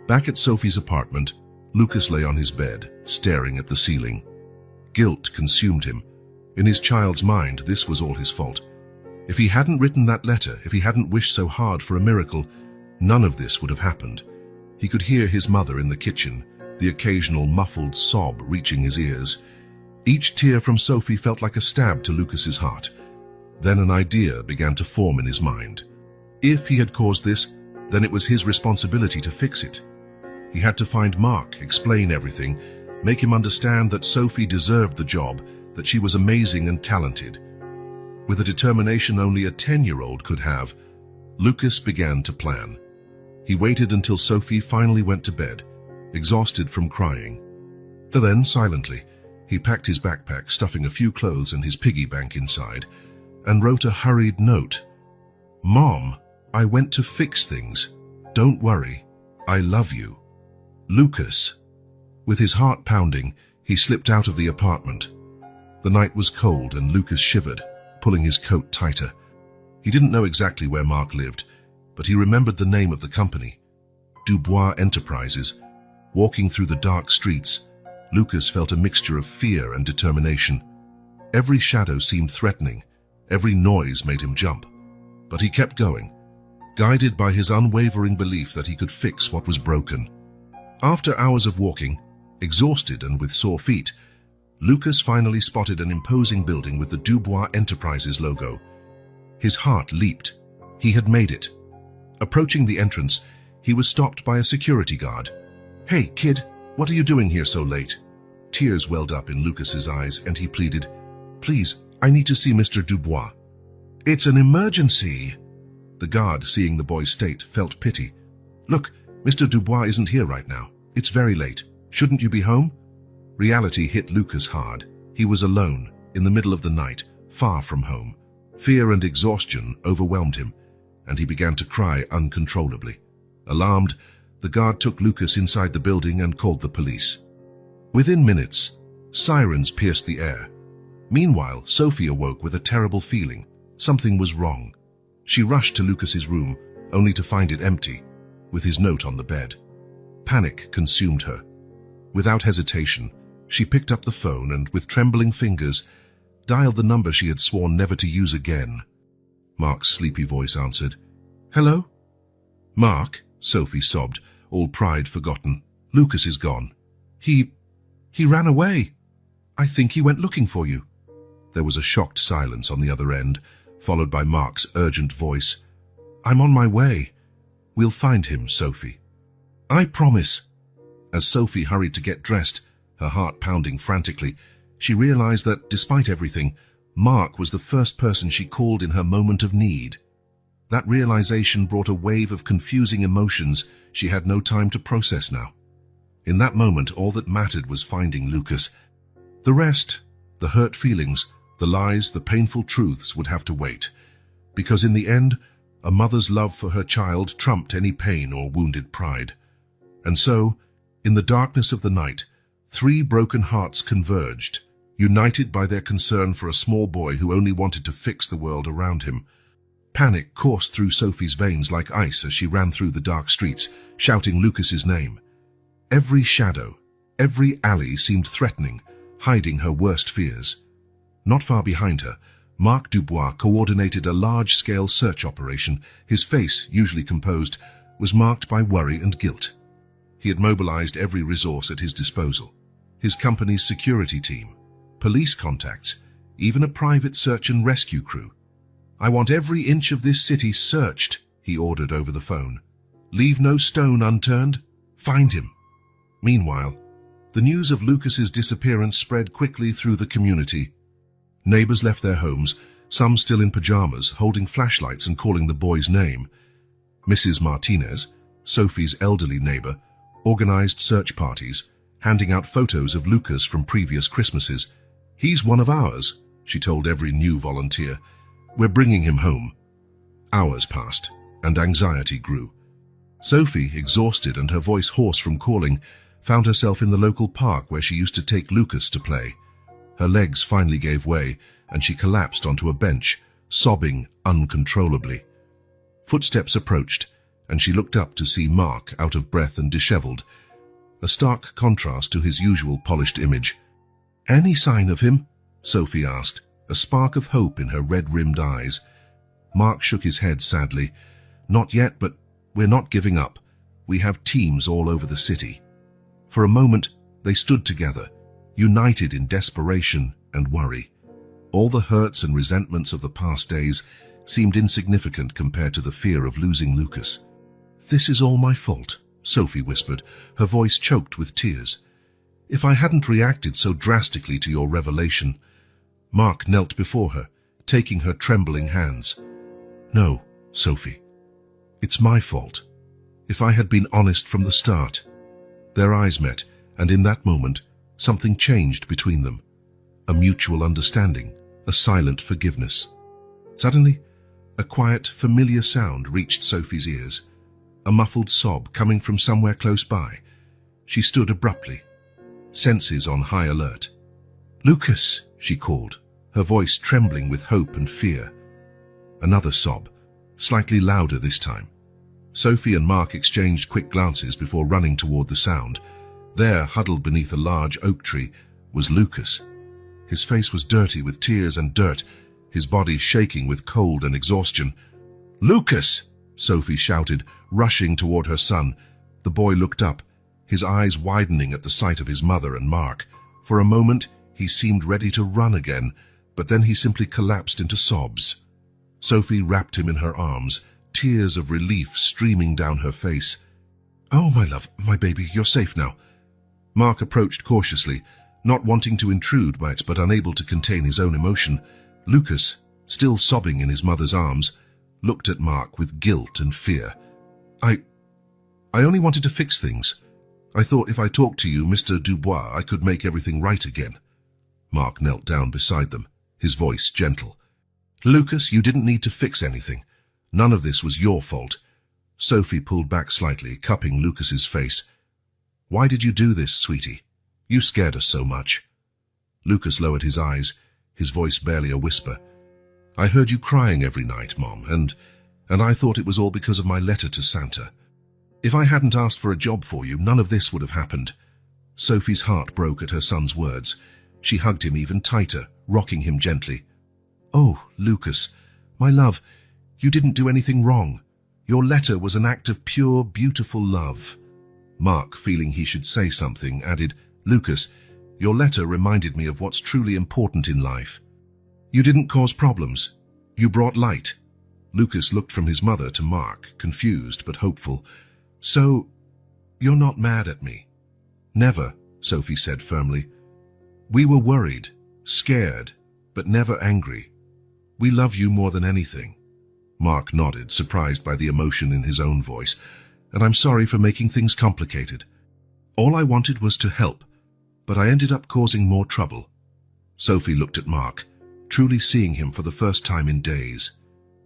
Back at Sophie's apartment, Lucas lay on his bed, staring at the ceiling. Guilt consumed him. In his child's mind, this was all his fault. If he hadn't written that letter, if he hadn't wished so hard for a miracle, none of this would have happened. He could hear his mother in the kitchen, the occasional muffled sob reaching his ears. Each tear from Sophie felt like a stab to Lucas's heart. Then an idea began to form in his mind. If he had caused this, then it was his responsibility to fix it. He had to find Mark, explain everything, make him understand that Sophie deserved the job, that she was amazing and talented. With a determination only a 10-year-old could have, Lucas began to plan. He waited until Sophie finally went to bed, exhausted from crying. Then, silently, he packed his backpack, stuffing a few clothes and his piggy bank inside, and wrote a hurried note. "Mom, I went to fix things. Don't worry. I love you. Lucas." With his heart pounding, he slipped out of the apartment. The night was cold and Lucas shivered, pulling his coat tighter. He didn't know exactly where Mark lived, but he remembered the name of the company, Dubois Enterprises. Walking through the dark streets, Lucas felt a mixture of fear and determination. Every shadow seemed threatening, every noise made him jump. But he kept going, guided by his unwavering belief that he could fix what was broken. After hours of walking, exhausted and with sore feet, Lucas finally spotted an imposing building with the Dubois Enterprises logo. His heart leaped. He had made it. Approaching the entrance, he was stopped by a security guard. "Hey, kid, what are you doing here so late?" Tears welled up in Lucas's eyes and he pleaded, "Please, I need to see Mr. Dubois." "It's an emergency." The guard, seeing the boy's state, felt pity. "Look, Mr. Dubois isn't here right now. It's very late. Shouldn't you be home?" Reality hit Lucas hard. He was alone, in the middle of the night, far from home. Fear and exhaustion overwhelmed him, and he began to cry uncontrollably. Alarmed, The guard took Lucas inside the building and called the police. Within minutes, sirens pierced the air. Meanwhile, Sophie awoke with a terrible feeling. Something was wrong. She rushed to Lucas's room, only to find it empty, with his note on the bed. Panic consumed her. Without hesitation, she picked up the phone and, with trembling fingers, dialed the number she had sworn never to use again. Mark's sleepy voice answered. "Hello?" "Mark," Sophie sobbed, all pride forgotten. "Lucas is gone. He ran away. I think he went looking for you." There was a shocked silence on the other end, followed by Mark's urgent voice. "I'm on my way. We'll find him, Sophie. I promise." As Sophie hurried to get dressed, her heart pounding frantically, she realized that, despite everything, Mark was the first person she called in her moment of need. That realization brought a wave of confusing emotions she had no time to process now. In that moment, all that mattered was finding Lucas. The rest, the hurt feelings, the lies, the painful truths, would have to wait. Because in the end, a mother's love for her child trumped any pain or wounded pride. And so, in the darkness of the night, 3 broken hearts converged, united by their concern for a small boy who only wanted to fix the world around him. Panic coursed through Sophie's veins like ice as she ran through the dark streets, shouting Lucas's name. Every shadow, every alley seemed threatening, hiding her worst fears. Not far behind her, Marc Dubois coordinated a large-scale search operation. His face, usually composed, was marked by worry and guilt. He had mobilized every resource at his disposal. His company's security team, police contacts, even a private search and rescue crew. "I want every inch of this city searched," he ordered over the phone. "Leave no stone unturned. Find him." Meanwhile, the news of Lucas's disappearance spread quickly through the community. Neighbors left their homes, some still in pajamas, holding flashlights and calling the boy's name. Mrs. Martinez, Sophie's elderly neighbor, organized search parties, handing out photos of Lucas from previous Christmases. "He's one of ours," she told every new volunteer. "We're bringing him home." Hours passed, and anxiety grew. Sophie, exhausted and her voice hoarse from calling, found herself in the local park where she used to take Lucas to play. Her legs finally gave way, and she collapsed onto a bench, sobbing uncontrollably. Footsteps approached, and she looked up to see Mark out of breath and disheveled, a stark contrast to his usual polished image. "Any sign of him?" Sophie asked, a spark of hope in her red-rimmed eyes. Mark shook his head sadly. "Not yet, but we're not giving up. We have teams all over the city." For a moment, they stood together, united in desperation and worry. All the hurts and resentments of the past days seemed insignificant compared to the fear of losing Lucas. "This is all my fault," Sophie whispered, her voice choked with tears. "If I hadn't reacted so drastically to your revelation." Mark knelt before her, taking her trembling hands. "No, Sophie. It's my fault. If I had been honest from the start." Their eyes met, and in that moment, something changed between them. A mutual understanding, a silent forgiveness. Suddenly, a quiet, familiar sound reached Sophie's ears, a muffled sob coming from somewhere close by. She stood abruptly, senses on high alert. "Lucas," she called, her voice trembling with hope and fear. Another sob, slightly louder this time. Sophie and Mark exchanged quick glances before running toward the sound. There, huddled beneath a large oak tree, was Lucas. His face was dirty with tears and dirt, his body shaking with cold and exhaustion. "Lucas!" Sophie shouted, rushing toward her son. The boy looked up, his eyes widening at the sight of his mother and Mark. For a moment, he seemed ready to run again, but then he simply collapsed into sobs. Sophie wrapped him in her arms, tears of relief streaming down her face. "Oh, my love, my baby, you're safe now." Mark approached cautiously, not wanting to intrude but unable to contain his own emotion. Lucas, still sobbing in his mother's arms, looked at Mark with guilt and fear. I only wanted to fix things. I thought if I talked to you, Mr. Dubois, I could make everything right again." Mark knelt down beside them, his voice gentle. "Lucas, you didn't need to fix anything. None of this was your fault." Sophie pulled back slightly, cupping Lucas's face. "Why did you do this, sweetie? You scared us so much." Lucas lowered his eyes, his voice barely a whisper. "I heard you crying every night, Mom, and I thought it was all because of my letter to Santa. If I hadn't asked for a job for you, none of this would have happened." Sophie's heart broke at her son's words. She hugged him even tighter, rocking him gently. "Oh, Lucas, my love, you didn't do anything wrong. Your letter was an act of pure, beautiful love." Mark, feeling he should say something, added, "Lucas, your letter reminded me of what's truly important in life. You didn't cause problems. You brought light." Lucas looked from his mother to Mark, confused but hopeful. "So, you're not mad at me?" "Never," Sophie said firmly. "We were worried, scared, but never angry. We love you more than anything." Mark nodded, surprised by the emotion in his own voice. "And I'm sorry for making things complicated. All I wanted was to help, but I ended up causing more trouble." Sophie looked at Mark, truly seeing him for the first time in days.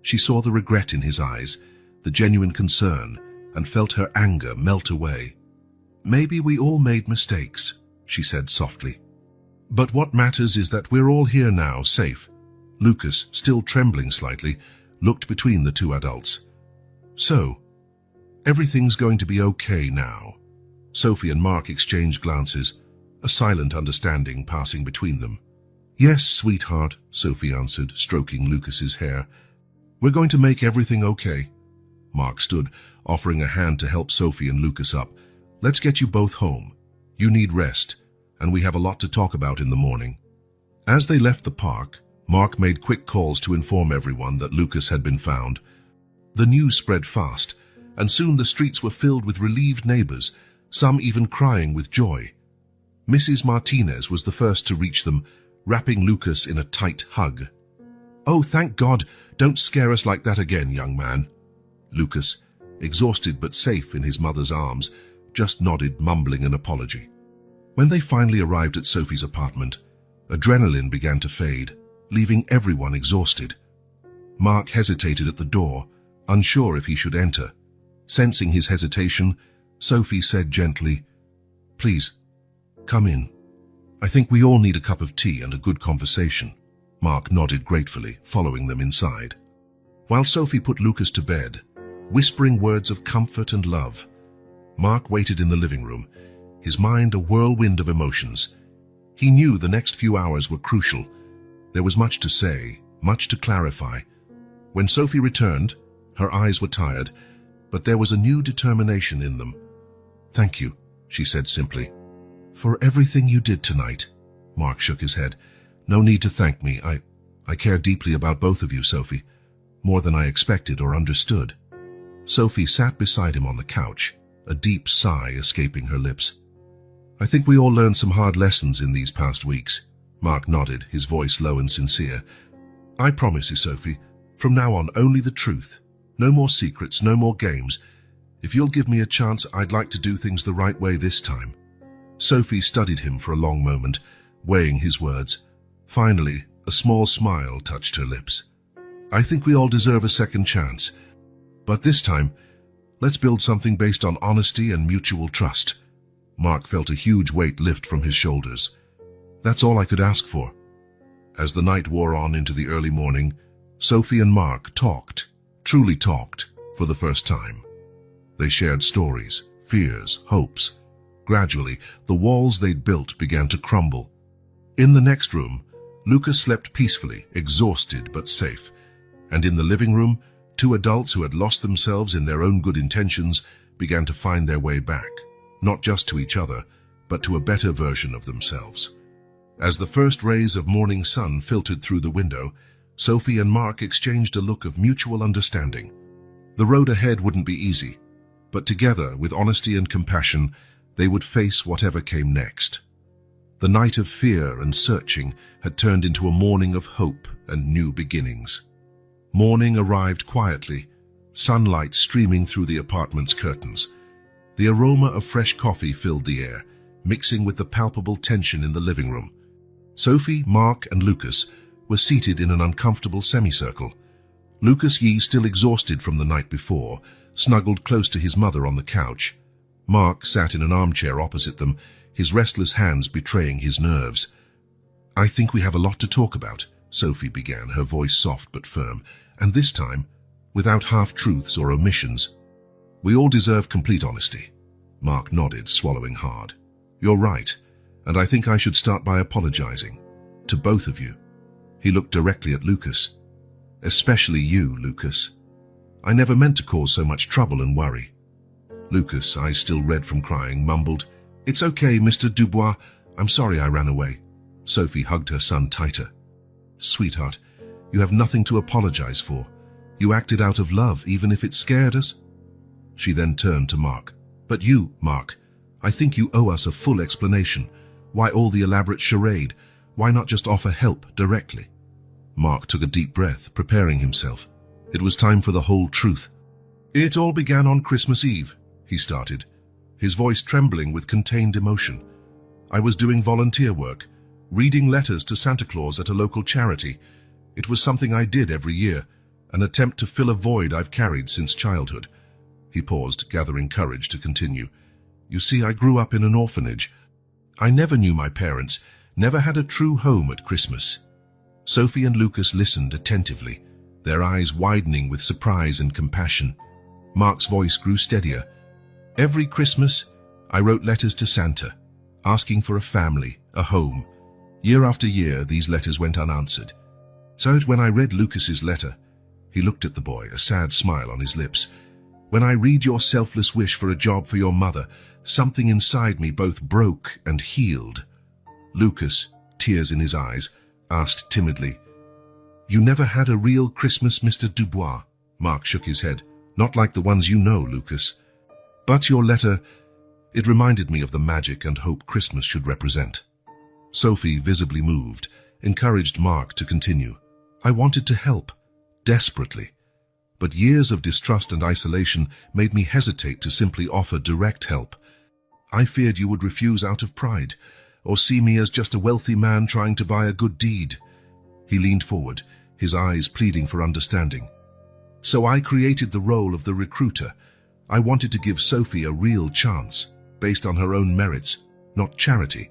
She saw the regret in his eyes, the genuine concern, and felt her anger melt away. "Maybe we all made mistakes," she said softly. "But what matters is that we're all here now, safe." Lucas, still trembling slightly, looked between the two adults. "So, everything's going to be okay now." Sophie and Mark exchanged glances, a silent understanding passing between them. "Yes, sweetheart," Sophie answered, stroking Lucas's hair. "We're going to make everything okay." Mark stood, offering a hand to help Sophie and Lucas up. "Let's get you both home. You need rest, and we have a lot to talk about in the morning." As they left the park, Mark made quick calls to inform everyone that Lucas had been found. The news spread fast, and soon the streets were filled with relieved neighbors, some even crying with joy. Mrs. Martinez was the first to reach them, wrapping Lucas in a tight hug. "Oh, thank God, don't scare us like that again, young man." Lucas, exhausted but safe in his mother's arms, just nodded, mumbling an apology. When they finally arrived at Sophie's apartment, adrenaline began to fade, leaving everyone exhausted. Mark hesitated at the door, unsure if he should enter. Sensing his hesitation, Sophie said gently, "Please, come in. I think we all need a cup of tea and a good conversation." Mark nodded gratefully, following them inside. While Sophie put Lucas to bed, whispering words of comfort and love, Mark waited in the living room, his mind a whirlwind of emotions. He knew the next few hours were crucial. There was much to say, much to clarify. When Sophie returned, her eyes were tired, but there was a new determination in them. "Thank you," she said simply. "For everything you did tonight." Mark shook his head. "No need to thank me. I care deeply about both of you, Sophie, more than I expected or understood." Sophie sat beside him on the couch, a deep sigh escaping her lips. "I think we all learned some hard lessons in these past weeks." Mark nodded, his voice low and sincere. "I promise you, Sophie, from now on only the truth. No more secrets, no more games. If you'll give me a chance, I'd like to do things the right way this time." Sophie studied him for a long moment, weighing his words. Finally, a small smile touched her lips. "I think we all deserve a second chance. But this time, let's build something based on honesty and mutual trust." Mark felt a huge weight lift from his shoulders. That's all I could ask for. As the night wore on into the early morning, Sophie and Mark talked, truly talked, for the first time. They shared stories, fears, hopes. Gradually, the walls they'd built began to crumble. In the next room, Lucas slept peacefully, exhausted but safe. And in the living room, two adults who had lost themselves in their own good intentions began to find their way back, not just to each other, but to a better version of themselves. As the first rays of morning sun filtered through the window, Sophie and Mark exchanged a look of mutual understanding. The road ahead wouldn't be easy, but together, with honesty and compassion, they would face whatever came next. The night of fear and searching had turned into a morning of hope and new beginnings. Morning arrived quietly, sunlight streaming through the apartment's curtains. The aroma of fresh coffee filled the air, mixing with the palpable tension in the living room. Sophie, Mark, and Lucas were seated in an uncomfortable semicircle. Lucas Yee still exhausted from the night before, snuggled close to his mother on the couch. Mark sat in an armchair opposite them, his restless hands betraying his nerves. "I think we have a lot to talk about," Sophie began, her voice soft but firm, and this time, without half-truths or omissions. "We all deserve complete honesty." Mark nodded, swallowing hard. "You're right, and I think I should start by apologizing. To both of you." He looked directly at Lucas. "Especially you, Lucas. I never meant to cause so much trouble and worry." Lucas, eyes still red from crying, mumbled, "It's okay, Mr. Dubois. I'm sorry I ran away." Sophie hugged her son tighter. "Sweetheart, you have nothing to apologize for. You acted out of love, even if it scared us." She then turned to Mark. "But you, Mark, I think you owe us a full explanation. Why all the elaborate charade? Why not just offer help directly?" Mark took a deep breath, preparing himself. It was time for the whole truth. "It all began on Christmas Eve," he started, his voice trembling with contained emotion. "I was doing volunteer work, reading letters to Santa Claus at a local charity. It was something I did every year, an attempt to fill a void I've carried since childhood." He paused, gathering courage to continue. "You see, I grew up in an orphanage. I never knew my parents, never had a true home at Christmas." Sophie and Lucas listened attentively, their eyes widening with surprise and compassion. Mark's voice grew steadier. "Every Christmas, I wrote letters to Santa, asking for a family, a home. Year after year, these letters went unanswered. So when I read Lucas's letter," he looked at the boy, a sad smile on his lips, "when I read your selfless wish for a job for your mother, something inside me both broke and healed." Lucas, tears in his eyes, asked timidly, "You never had a real Christmas, Mr. Dubois?" Mark shook his head. "Not like the ones you know, Lucas. But your letter, it reminded me of the magic and hope Christmas should represent." Sophie, visibly moved, encouraged Mark to continue. "I wanted to help, desperately. But years of distrust and isolation made me hesitate to simply offer direct help. I feared you would refuse out of pride, or see me as just a wealthy man trying to buy a good deed." He leaned forward, his eyes pleading for understanding. "So I created the role of the recruiter. I wanted to give Sophie a real chance, based on her own merits, not charity.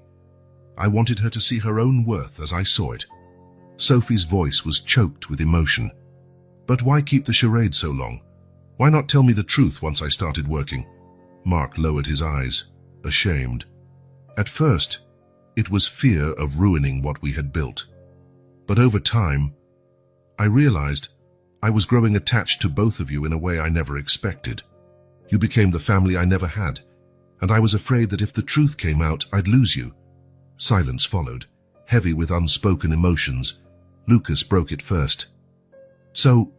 I wanted her to see her own worth as I saw it." Sophie's voice was choked with emotion. "But why keep the charade so long? Why not tell me the truth once I started working?" Mark lowered his eyes, ashamed. "At first, it was fear of ruining what we had built. But over time, I realized I was growing attached to both of you in a way I never expected. You became the family I never had, and I was afraid that if the truth came out, I'd lose you." Silence followed, heavy with unspoken emotions. Lucas broke it first. "So,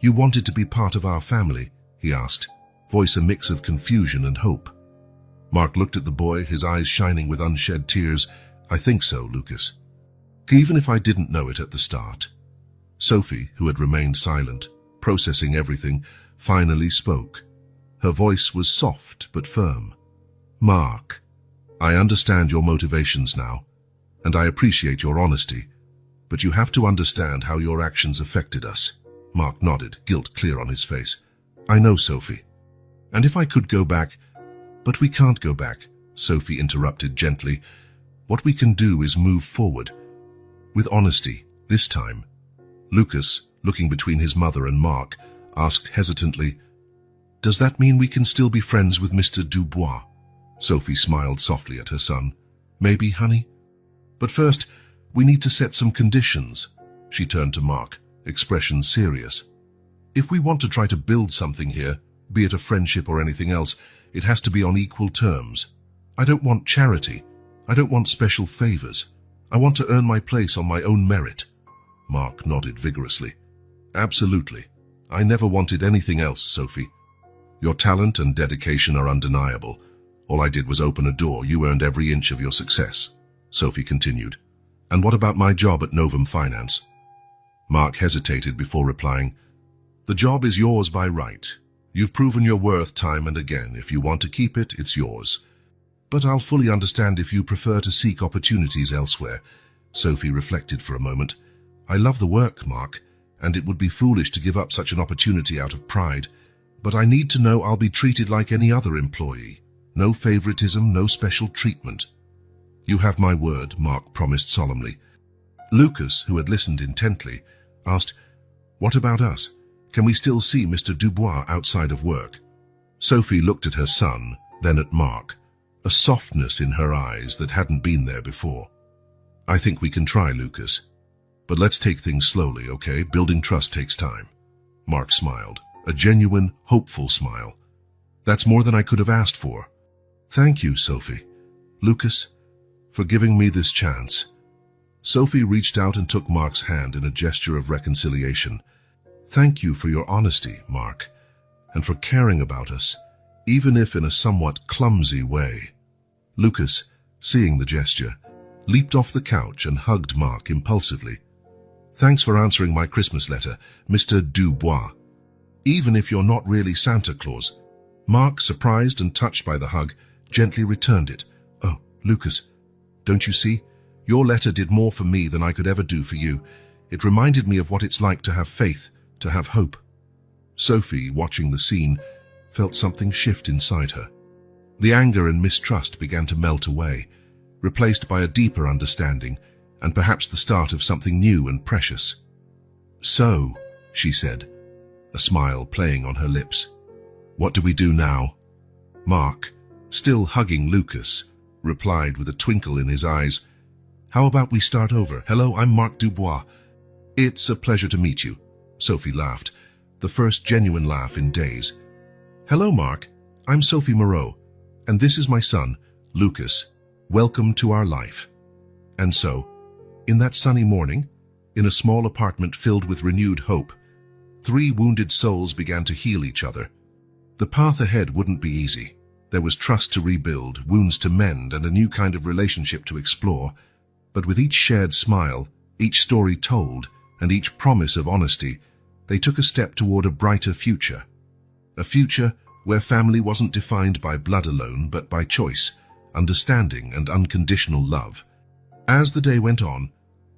you wanted to be part of our family?" he asked, voice a mix of confusion and hope. Mark looked at the boy, his eyes shining with unshed tears. "I think so, Lucas. Even if I didn't know it at the start." Sophie, who had remained silent, processing everything, finally spoke. Her voice was soft but firm. "Mark, I understand your motivations now, and I appreciate your honesty, but you have to understand how your actions affected us." Mark nodded, guilt clear on his face. "I know, Sophie. And if I could go back—" "But we can't go back," Sophie interrupted gently. "What we can do is move forward. With honesty, this time." Lucas, looking between his mother and Mark, asked hesitantly, "Does that mean we can still be friends with Mr. Dubois?" Sophie smiled softly at her son. "Maybe, honey. But first, we need to set some conditions." She turned to Mark, expression serious. "If we want to try to build something here, be it a friendship or anything else, it has to be on equal terms. I don't want charity. I don't want special favors. I want to earn my place on my own merit." Mark nodded vigorously. "Absolutely. I never wanted anything else, Sophie. Your talent and dedication are undeniable. All I did was open a door. You earned every inch of your success," Sophie continued. "And what about my job at Novum Finance?" Mark hesitated before replying. "The job is yours by right. You've proven your worth time and again. If you want to keep it, it's yours. But I'll fully understand if you prefer to seek opportunities elsewhere." Sophie reflected for a moment. "I love the work, Mark, and it would be foolish to give up such an opportunity out of pride. But I need to know I'll be treated like any other employee. No favoritism, no special treatment. You have my word, Mark promised solemnly. Lucas, who had listened intently, asked, "What about us? Can we still see Mr. Dubois outside of work?" Sophie looked at her son, then at Mark, a softness in her eyes that hadn't been there before. "I think we can try, Lucas. But let's take things slowly, okay? Building trust takes time." Mark smiled, a genuine, hopeful smile. "That's more than I could have asked for." "Thank you, Sophie. Lucas, for giving me this chance." Sophie reached out and took Mark's hand in a gesture of reconciliation. "Thank you for your honesty, Mark, and for caring about us, even if in a somewhat clumsy way." Lucas, seeing the gesture, leaped off the couch and hugged Mark impulsively. "Thanks for answering my Christmas letter, Mr. Dubois. Even if you're not really Santa Claus." Mark, surprised and touched by the hug, gently returned it. "Oh, Lucas, don't you see? Your letter did more for me than I could ever do for you. It reminded me of what it's like to have faith, to have hope." Sophie, watching the scene, felt something shift inside her. The anger and mistrust began to melt away, replaced by a deeper understanding, and perhaps the start of something new and precious. "So," she said, a smile playing on her lips, "what do we do now?" Mark, still hugging Lucas, replied with a twinkle in his eyes, "How about we start over? Hello, I'm Mark Dubois." "It's a pleasure to meet you," Sophie laughed, the first genuine laugh in days. "Hello, Mark. I'm Sophie Moreau, and this is my son, Lucas. Welcome to our life." And so, in that sunny morning, in a small apartment filled with renewed hope, 3 wounded souls began to heal each other. The path ahead wouldn't be easy. There was trust to rebuild, wounds to mend, and a new kind of relationship to explore. But with each shared smile, each story told, and each promise of honesty, they took a step toward a brighter future. A future where family wasn't defined by blood alone, but by choice, understanding, and unconditional love. As the day went on,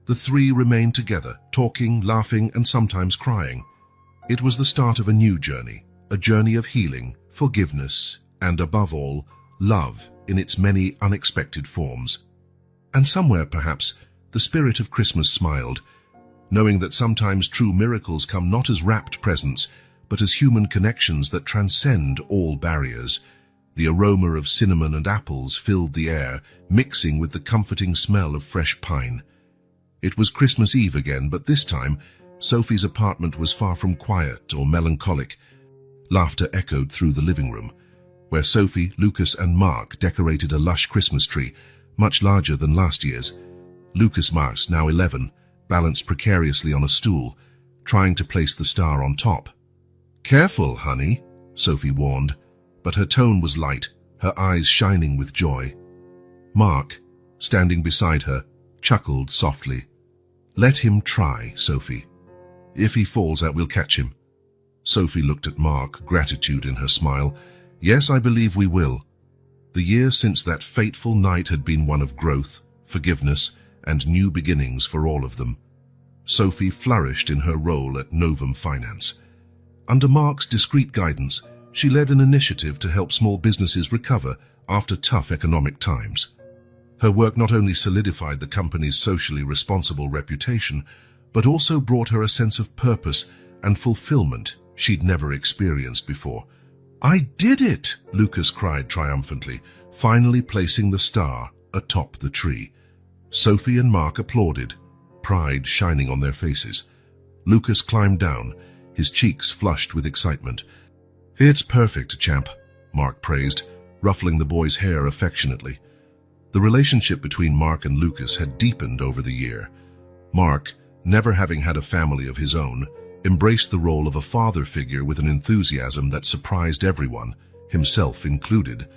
the 3 remained together, talking, laughing, and sometimes crying. It was the start of a new journey, a journey of healing, forgiveness, and above all, love in its many unexpected forms. And somewhere, perhaps, the spirit of Christmas smiled, knowing that sometimes true miracles come not as wrapped presents, but as human connections that transcend all barriers. The aroma of cinnamon and apples filled the air, mixing with the comforting smell of fresh pine. It was Christmas Eve again, but this time, Sophie's apartment was far from quiet or melancholic. Laughter echoed through the living room, where Sophie, Lucas, and Mark decorated a lush Christmas tree, much larger than last year's. Lucas Mars, now 11, balanced precariously on a stool, trying to place the star on top. "Careful, honey," Sophie warned, but her tone was light, her eyes shining with joy. Mark, standing beside her, chuckled softly. "Let him try, Sophie. If he falls out, we'll catch him." Sophie looked at Mark, gratitude in her smile. "Yes, I believe we will." The year since that fateful night had been one of growth, forgiveness, and new beginnings for all of them. Sophie flourished in her role at Novum Finance. Under Mark's discreet guidance, she led an initiative to help small businesses recover after tough economic times. Her work not only solidified the company's socially responsible reputation, but also brought her a sense of purpose and fulfillment she'd never experienced before. "I did it!" Lucas cried triumphantly, finally placing the star atop the tree. Sophie and Mark applauded, pride shining on their faces. Lucas climbed down, his cheeks flushed with excitement. "It's perfect, champ," Mark praised, ruffling the boy's hair affectionately. The relationship between Mark and Lucas had deepened over the year. Mark, never having had a family of his own, embraced the role of a father figure with an enthusiasm that surprised everyone, himself included.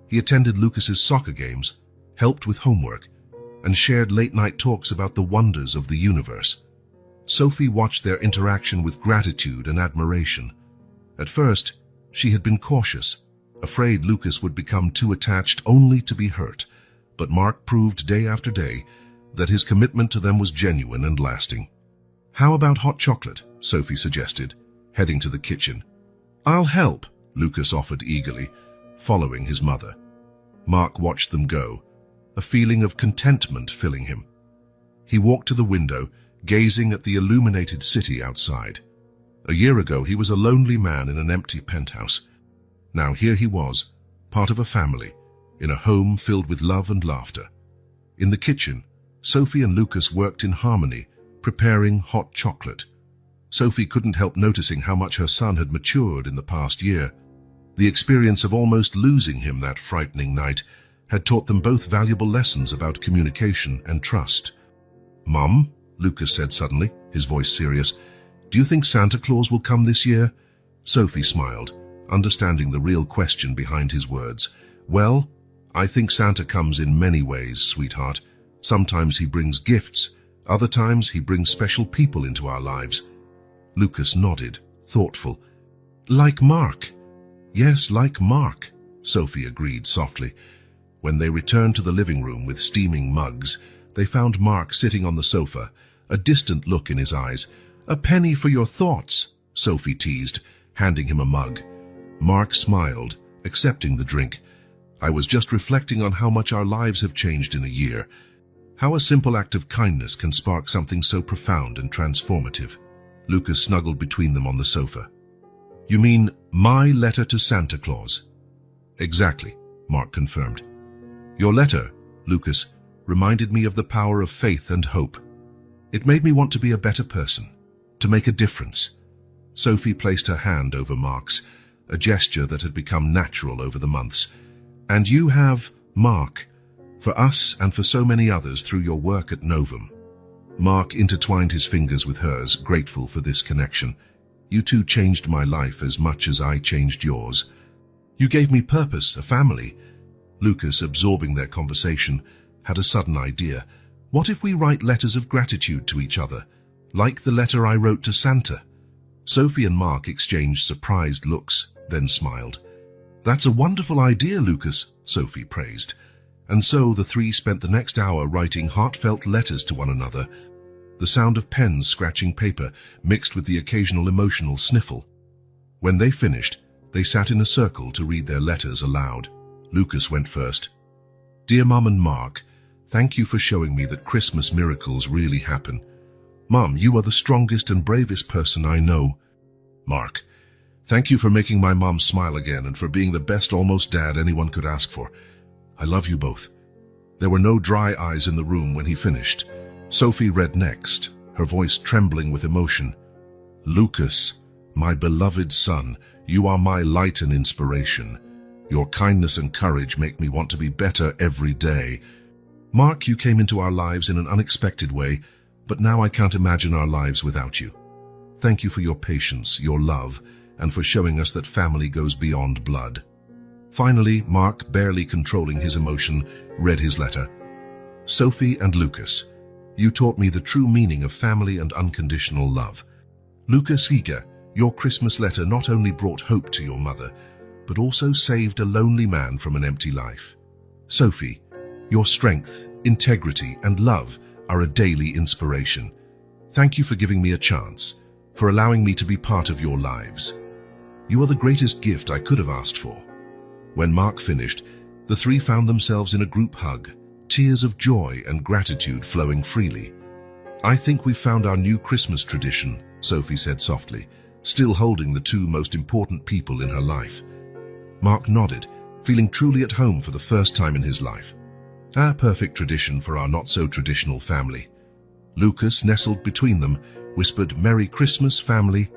He attended Lucas's soccer games, helped with homework, and shared late-night talks about the wonders of the universe. Sophie watched their interaction with gratitude and admiration. At first, she had been cautious, afraid Lucas would become too attached only to be hurt, but Mark proved day after day that his commitment to them was genuine and lasting. "How about hot chocolate?" Sophie suggested, heading to the kitchen. "I'll help," Lucas offered eagerly, following his mother. Mark watched them go, a feeling of contentment filling him. He walked to the window, gazing at the illuminated city outside. A year ago, he was a lonely man in an empty penthouse. Now here he was, part of a family, in a home filled with love and laughter. In the kitchen, Sophie and Lucas worked in harmony, preparing hot chocolate. Sophie couldn't help noticing how much her son had matured in the past year. The experience of almost losing him that frightening night had taught them both valuable lessons about communication and trust. "Mom," Lucas said suddenly, his voice serious, "do you think Santa Claus will come this year?" Sophie smiled, understanding the real question behind his words. "Well, I think Santa comes in many ways, sweetheart. Sometimes he brings gifts, other times he brings special people into our lives." Lucas nodded, thoughtful. "Like Mark." "Yes, like Mark," Sophie agreed softly. When they returned to the living room with steaming mugs, they found Mark sitting on the sofa, a distant look in his eyes. "A penny for your thoughts," Sophie teased, handing him a mug. Mark smiled, accepting the drink. "I was just reflecting on how much our lives have changed in a year. How a simple act of kindness can spark something so profound and transformative." Lucas snuggled between them on the sofa. "You mean my letter to Santa Claus?" "Exactly," Mark confirmed. "Your letter, Lucas, reminded me of the power of faith and hope. It made me want to be a better person, to make a difference." Sophie placed her hand over Mark's, a gesture that had become natural over the months. "And you have, Mark, for us and for so many others through your work at Novum." Mark intertwined his fingers with hers, grateful for this connection. "You two changed my life as much as I changed yours. You gave me purpose, a family." Lucas, absorbing their conversation, had a sudden idea. "What if we write letters of gratitude to each other, like the letter I wrote to Santa?" Sophie and Mark exchanged surprised looks, then smiled. "That's a wonderful idea, Lucas," Sophie praised. And so the three spent the next hour writing heartfelt letters to one another, the sound of pens scratching paper mixed with the occasional emotional sniffle. When they finished, they sat in a circle to read their letters aloud. Lucas went first. "Dear Mum and Mark, thank you for showing me that Christmas miracles really happen. Mum, you are the strongest and bravest person I know. Mark, thank you for making my mum smile again and for being the best almost dad anyone could ask for. I love you both." There were no dry eyes in the room when he finished. Sophie read next, her voice trembling with emotion. "Lucas, my beloved son, you are my light and inspiration. Your kindness and courage make me want to be better every day. Mark, you came into our lives in an unexpected way, but now I can't imagine our lives without you. Thank you for your patience, your love, and for showing us that family goes beyond blood." Finally, Mark, barely controlling his emotion, read his letter. "Sophie and Lucas, you taught me the true meaning of family and unconditional love. Lucas Higa, your Christmas letter not only brought hope to your mother, but also saved a lonely man from an empty life. Sophie, your strength, integrity, and love are a daily inspiration. Thank you for giving me a chance, for allowing me to be part of your lives. You are the greatest gift I could have asked for." When Mark finished, the three found themselves in a group hug, tears of joy and gratitude flowing freely. "I think we've found our new Christmas tradition," Sophie said softly, still holding the two most important people in her life. Mark nodded, feeling truly at home for the first time in his life. "A perfect tradition for our not-so-traditional family." Lucas, nestled between them, whispered, "Merry Christmas, family."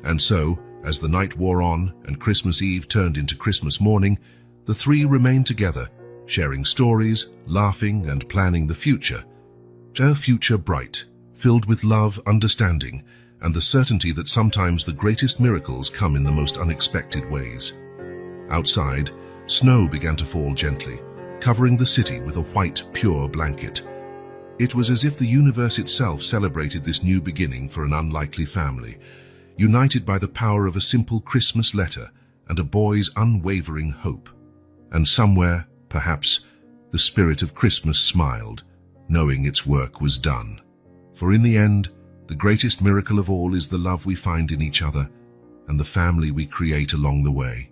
And so, as the night wore on and Christmas Eve turned into Christmas morning, the three remained together, sharing stories, laughing, and planning the future. A future bright, filled with love, understanding, and the certainty that sometimes the greatest miracles come in the most unexpected ways. Outside, snow began to fall gently, covering the city with a white, pure blanket. It was as if the universe itself celebrated this new beginning for an unlikely family, united by the power of a simple Christmas letter and a boy's unwavering hope. And somewhere, perhaps, the spirit of Christmas smiled, knowing its work was done. For in the end, the greatest miracle of all is the love we find in each other, and the family we create along the way.